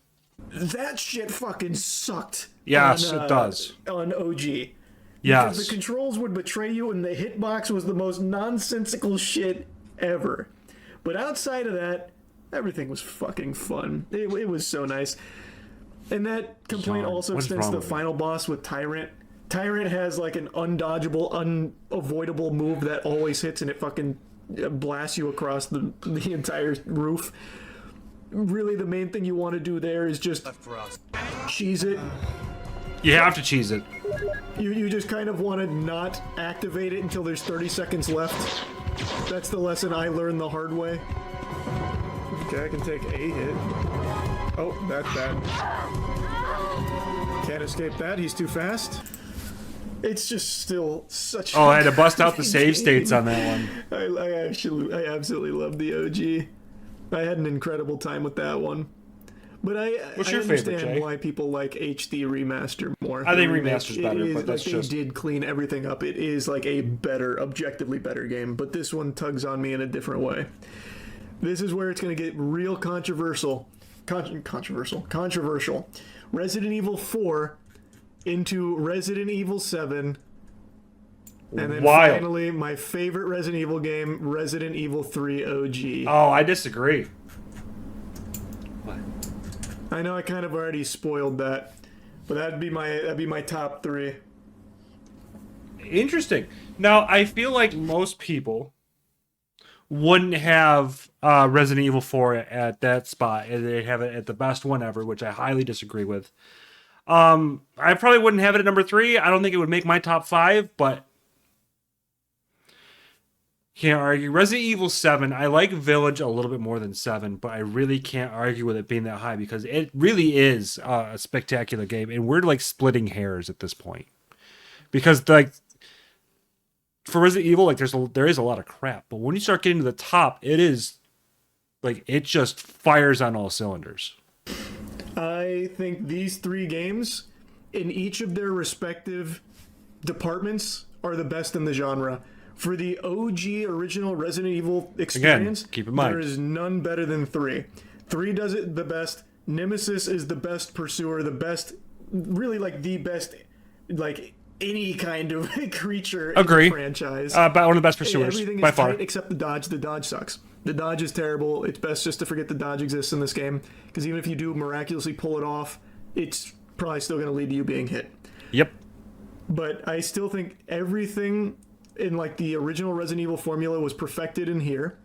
Speaker 2: That shit fucking sucked.
Speaker 1: Yes,
Speaker 2: on,
Speaker 1: it does.
Speaker 2: On OG.
Speaker 1: Yes.
Speaker 2: Because the controls would betray you and the hitbox was the most nonsensical shit ever. But outside of that, everything was fucking fun. It was so nice. And that complaint also
Speaker 1: What's
Speaker 2: extends to
Speaker 1: wrong
Speaker 2: the
Speaker 1: with it?
Speaker 2: final boss with Tyrant. Tyrant has like an undodgeable, unavoidable move that always hits and it fucking blasts you across the entire roof. Really, the main thing you want to do there is just cheese it.
Speaker 1: You have to cheese it.
Speaker 2: You just kind of want to not activate it until there's 30 seconds left. That's the lesson I learned the hard way. Okay, I can take a hit. Oh, that's bad. Can't escape that. He's too fast. It's just still such.
Speaker 1: Oh, I had to bust out the save states on that one.
Speaker 2: I absolutely love the OG. I had an incredible time with that one. But
Speaker 1: What's
Speaker 2: I
Speaker 1: your favorite,
Speaker 2: understand
Speaker 1: Jay?
Speaker 2: why people like HD remaster more.
Speaker 1: I think
Speaker 2: The remake,
Speaker 1: remaster's better,
Speaker 2: it is,
Speaker 1: but that's
Speaker 2: like,
Speaker 1: just-
Speaker 2: they did clean everything up. It is like a better, objectively better game. But this one tugs on me in a different way. This is where it's going to get real controversial. Controversial. Resident Evil 4 into Resident Evil 7. And then
Speaker 1: Wild.
Speaker 2: finally, my favorite Resident Evil game, Resident Evil 3 OG.
Speaker 1: Oh, I disagree.
Speaker 2: I know I kind of already spoiled that, but that'd be my top 3.
Speaker 1: Interesting. Now, I feel like most people wouldn't have Resident Evil 4 at that spot. They'd have it at the best one ever, which I highly disagree with. I probably wouldn't have it at number 3. I don't think it would make my top 5, but can't argue. Resident Evil 7, I like Village a little bit more than 7, but I really can't argue with it being that high because it really is a spectacular game, and we're like splitting hairs at this point. Because like for Resident Evil, like there is a lot of crap, but when you start getting to the top, it is like it just fires on all cylinders.
Speaker 2: I think these 3 games, in each of their respective departments, are the best in the genre. For the OG original Resident Evil experience,
Speaker 1: Again, keep in mind,
Speaker 2: there is none better than 3. 3 does it the best. Nemesis is the best pursuer, the best, really like the best, like any kind of creature in the franchise.
Speaker 1: But one of the best pursuers
Speaker 2: Everything is
Speaker 1: by far.
Speaker 2: tight except the dodge. The dodge sucks. The dodge is terrible. It's best just to forget the dodge exists in this game, because even if you do miraculously pull it off, it's probably still going to lead to you being hit.
Speaker 1: Yep.
Speaker 2: But I still think everything in like the original Resident Evil formula was perfected in here.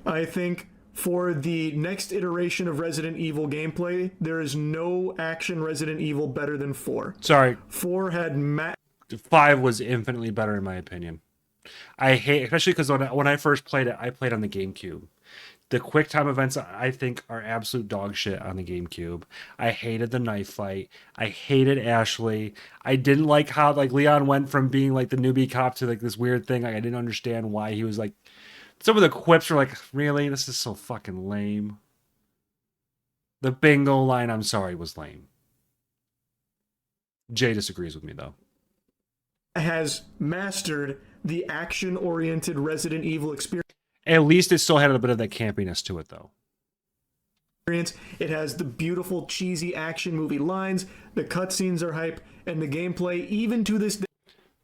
Speaker 2: I think for the next iteration of Resident Evil gameplay, there is no action Resident Evil better than 4.
Speaker 1: Sorry.
Speaker 2: 4 had
Speaker 1: 5 was infinitely better in my opinion. I hate, especially because when I first played it, I played on the GameCube. The quick time events, I think, are absolute dog shit on the GameCube. I hated the knife fight. I hated Ashley. I didn't like how like Leon went from being like the newbie cop to like this weird thing. Like I didn't understand why he was like. Some of the quips were like, really? This is so fucking lame. The bingo line, I'm sorry, was lame. Jay disagrees with me though.
Speaker 2: has mastered the action-oriented Resident Evil experience.
Speaker 1: At least it still had a bit of that campiness to it, though.
Speaker 2: It has the beautiful, cheesy action movie lines, the cutscenes are hype, and the gameplay, even to this day.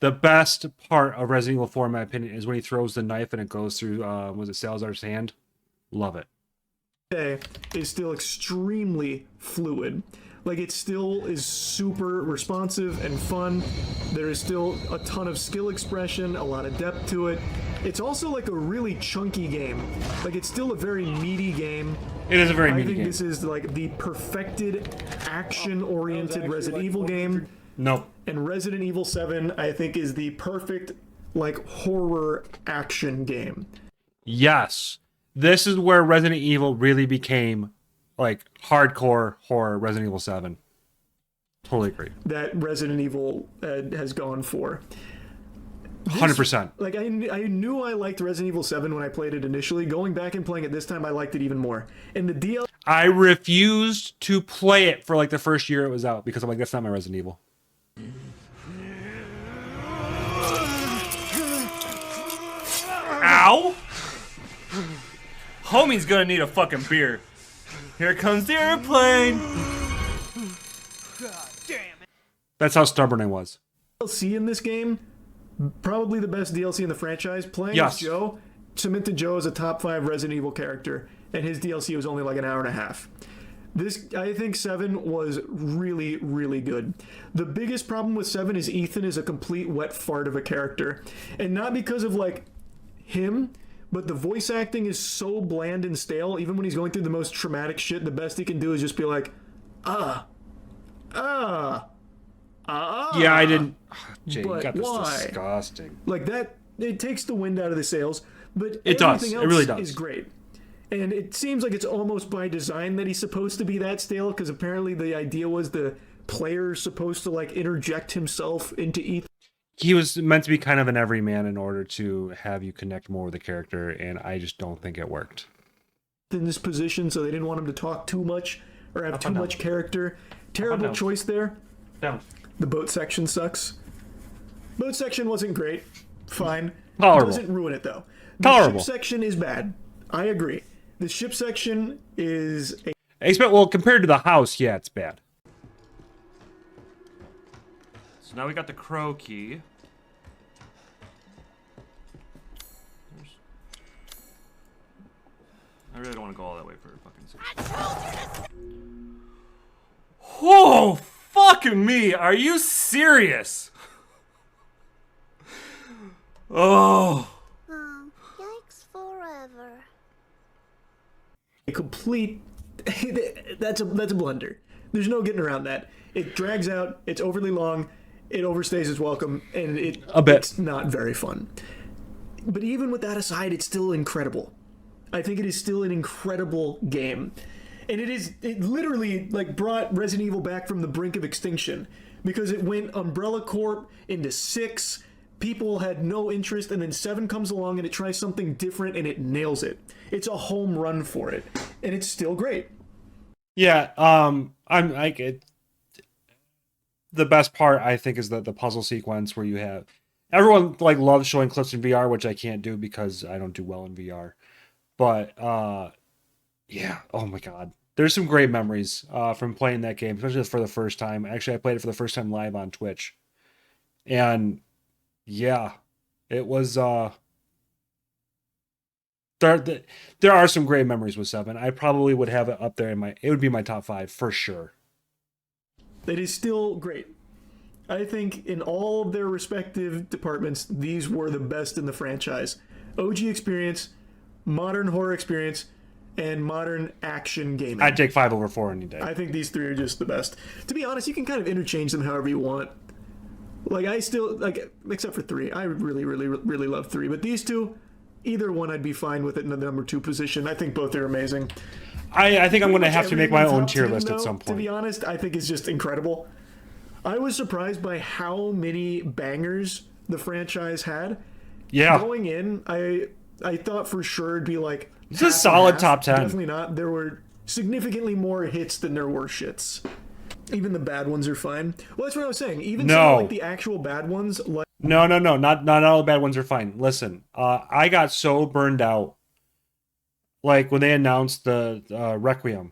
Speaker 1: The best part of Resident Evil 4, in my opinion, is when he throws the knife and it goes through, was it Salazar's hand? Love it.
Speaker 2: Is still extremely fluid. Like, it still is super responsive and fun. There is still a ton of skill expression, a lot of depth to it. It's also like a really chunky game. Like, it's still a very meaty game.
Speaker 1: It is a very meaty
Speaker 2: game. I think
Speaker 1: game.
Speaker 2: this is like the perfected action-oriented Resident Evil game.
Speaker 1: Nope.
Speaker 2: And Resident Evil 7, I think, is the perfect, like, horror action game.
Speaker 1: Yes. This is where Resident Evil really became, like, hardcore horror Resident Evil 7. Totally agree.
Speaker 2: That Resident Evil has gone for.
Speaker 1: 100%.
Speaker 2: Like, I knew I liked Resident Evil 7 when I played it initially. Going back and playing it this time, I liked it even more. And the DLC...
Speaker 1: I refused to play it for, like, the first year it was out because I'm like, that's not my Resident Evil.
Speaker 10: Homie's gonna need a fucking beer. Here comes the airplane.
Speaker 1: That's how stubborn I was.
Speaker 2: DLC in this game, probably the best DLC in the franchise. Playing
Speaker 1: Yes.
Speaker 2: as Joe cemented Joe as a top 5 Resident Evil character, and his DLC was only like an hour and a half. This, I think 7 was really, really good. The biggest problem with 7 is Ethan is a complete wet fart of a character. And not because of like him, but the voice acting is so bland and stale. Even when he's going through the most traumatic shit, the best he can do is just be like,
Speaker 1: Yeah, I didn't. Jay, you
Speaker 2: But
Speaker 1: got this
Speaker 2: why?
Speaker 1: disgusting.
Speaker 2: like that. It takes the wind out of the sails, but
Speaker 1: It does.
Speaker 2: everything
Speaker 1: It
Speaker 2: else
Speaker 1: really does.
Speaker 2: is great. And it seems like it's almost by design that he's supposed to be that stale, because apparently the idea was the player's supposed to like interject himself into Ethan.
Speaker 1: He was meant to be kind of an everyman in order to have you connect more with the character, and I just don't think it worked.
Speaker 2: In this position, so they didn't want him to talk too much or have too
Speaker 1: and down.
Speaker 2: much character. Terrible
Speaker 1: down.
Speaker 2: choice there.
Speaker 1: Down.
Speaker 2: The boat section sucks. Boat section wasn't great. Fine.
Speaker 1: Tolerable.
Speaker 2: Doesn't ruin it though. The
Speaker 1: Tolerable.
Speaker 2: ship section is bad. I agree. The ship section is a
Speaker 1: Well, compared to the house, yeah, it's bad.
Speaker 10: So now we got the crow key. I really don't want to go all that way for fucking six. Oh, fucking me! Are you serious? Oh.
Speaker 11: Yikes forever.
Speaker 2: a complete that's a blunder. There's no getting around that. It drags out, it's overly long, it overstays its welcome, and it's not very fun. But even with that aside, it's still incredible. I think it is still an incredible game. And it literally like brought Resident Evil back from the brink of extinction, because it went Umbrella Corp into 6, people had no interest, and then 7 comes along and it tries something different and it nails it. It's a home run for it, and it's still great.
Speaker 1: Yeah, I'm like the best part I think is the puzzle sequence where you have everyone like loves showing clips in VR, which I can't do because I don't do well in VR. But yeah, oh my god, there's some great memories from playing that game, especially for the first time. Actually, I played it for the first time live on Twitch, and yeah, it was there are some great memories with 7. I probably would have it up there it would be my top 5 for sure.
Speaker 2: It is still great. I think in all of their respective departments, these were the best in the franchise. OG experience, modern horror experience, and modern action gaming.
Speaker 1: I'd take 5 over 4 any day.
Speaker 2: I think these 3 are just the best. To be honest, you can kind of interchange them however you want. Like, I still, like, except for 3. I really, really, really love 3. But these 2, either one I'd be fine with it in the number 2 position. I think both are amazing.
Speaker 1: I think I'm going to have to make my own
Speaker 2: Top
Speaker 1: tier
Speaker 2: 10,
Speaker 1: list at
Speaker 2: though,
Speaker 1: some
Speaker 2: To
Speaker 1: point.
Speaker 2: be honest, I think it's just incredible. I was surprised by how many bangers the franchise had.
Speaker 1: Yeah.
Speaker 2: Going in, I thought for sure it'd be like
Speaker 1: It's a
Speaker 2: half and
Speaker 1: solid
Speaker 2: half.
Speaker 1: top 10.
Speaker 2: Definitely not. There were significantly more hits than there were shits. Even the bad ones are fine. Well, that's what I was saying. Even some of, like the actual bad ones, like
Speaker 1: No, not all the bad ones are fine. Listen, I got so burned out. Like when they announced the Requiem,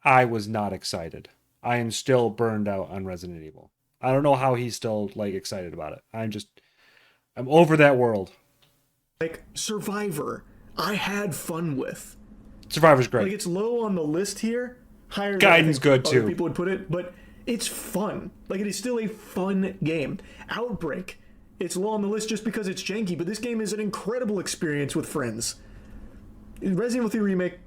Speaker 1: I was not excited. I am still burned out on Resident Evil. I don't know how he's still like excited about it. I'm over that world.
Speaker 2: like Survivor, I had fun with.
Speaker 1: Survivor's great.
Speaker 2: Like it's low on the list here, higher than
Speaker 1: Guidance
Speaker 2: I think
Speaker 1: good,
Speaker 2: other
Speaker 1: too.
Speaker 2: people would put it, but it's fun. Like it is still a fun game. Outbreak, it's low on the list just because it's janky, but this game is an incredible experience with friends. Resident Evil 3 Remake,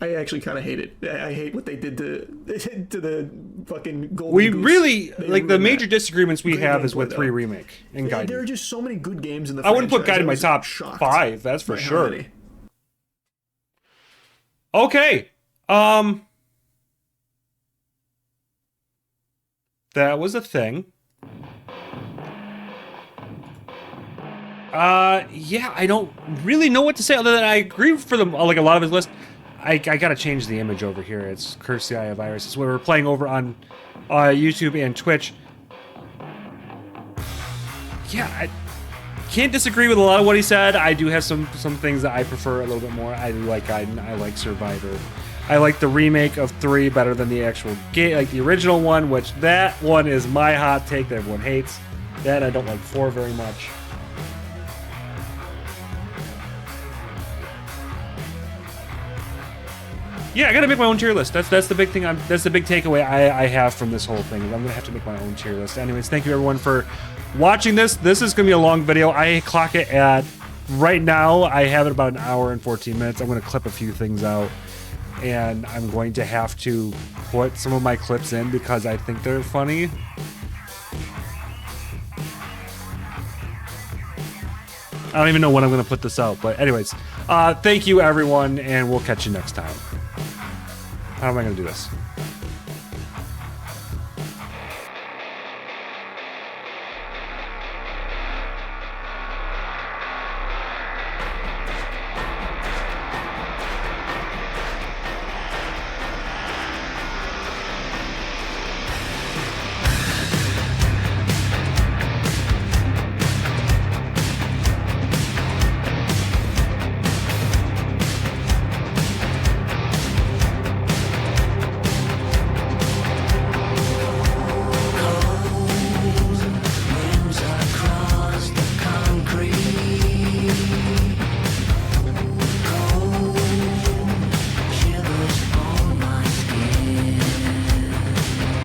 Speaker 2: I actually kind of hate it. I hate what they did to the fucking Golden
Speaker 1: We
Speaker 2: Goose.
Speaker 1: really
Speaker 2: They
Speaker 1: like the
Speaker 2: ruined
Speaker 1: major
Speaker 2: that.
Speaker 1: disagreements we
Speaker 2: Great
Speaker 1: have is
Speaker 2: gameplay,
Speaker 1: with 3
Speaker 2: though.
Speaker 1: Remake and
Speaker 2: There are
Speaker 1: Gaiden.
Speaker 2: just so many good games in the
Speaker 1: I wouldn't put
Speaker 2: franchise.
Speaker 1: Gaiden in my
Speaker 2: was
Speaker 1: top
Speaker 2: shocked
Speaker 1: 5, that's for
Speaker 2: by how
Speaker 1: sure.
Speaker 2: many.
Speaker 1: Okay. That was a thing. Yeah, I don't really know what to say other than I agree for them. Like a lot of his list. I gotta change the image over here. It's Curse the Eye of Iris. It's what we're playing over on YouTube and Twitch. Yeah, can't disagree with a lot of what he said. I do have some things that I prefer a little bit more. I do like Gaiden. I like Survivor. I like the remake of 3 better than the actual game, like the original one, which that one is my hot take that everyone hates. That I don't like 4 very much. Yeah, I gotta make my own tier list. That's the big thing. That's the big takeaway I have from this whole thing. Is I'm gonna have to make my own tier list. Anyways, thank you everyone for watching this. This is gonna be a long video. I clock it at right now. I have it about 1 hour and 14 minutes. I'm gonna clip a few things out, and I'm going to have to put some of my clips in because I think they're funny. I don't even know when I'm gonna put this out, but anyways, thank you everyone, and we'll catch you next time. How am I gonna do this?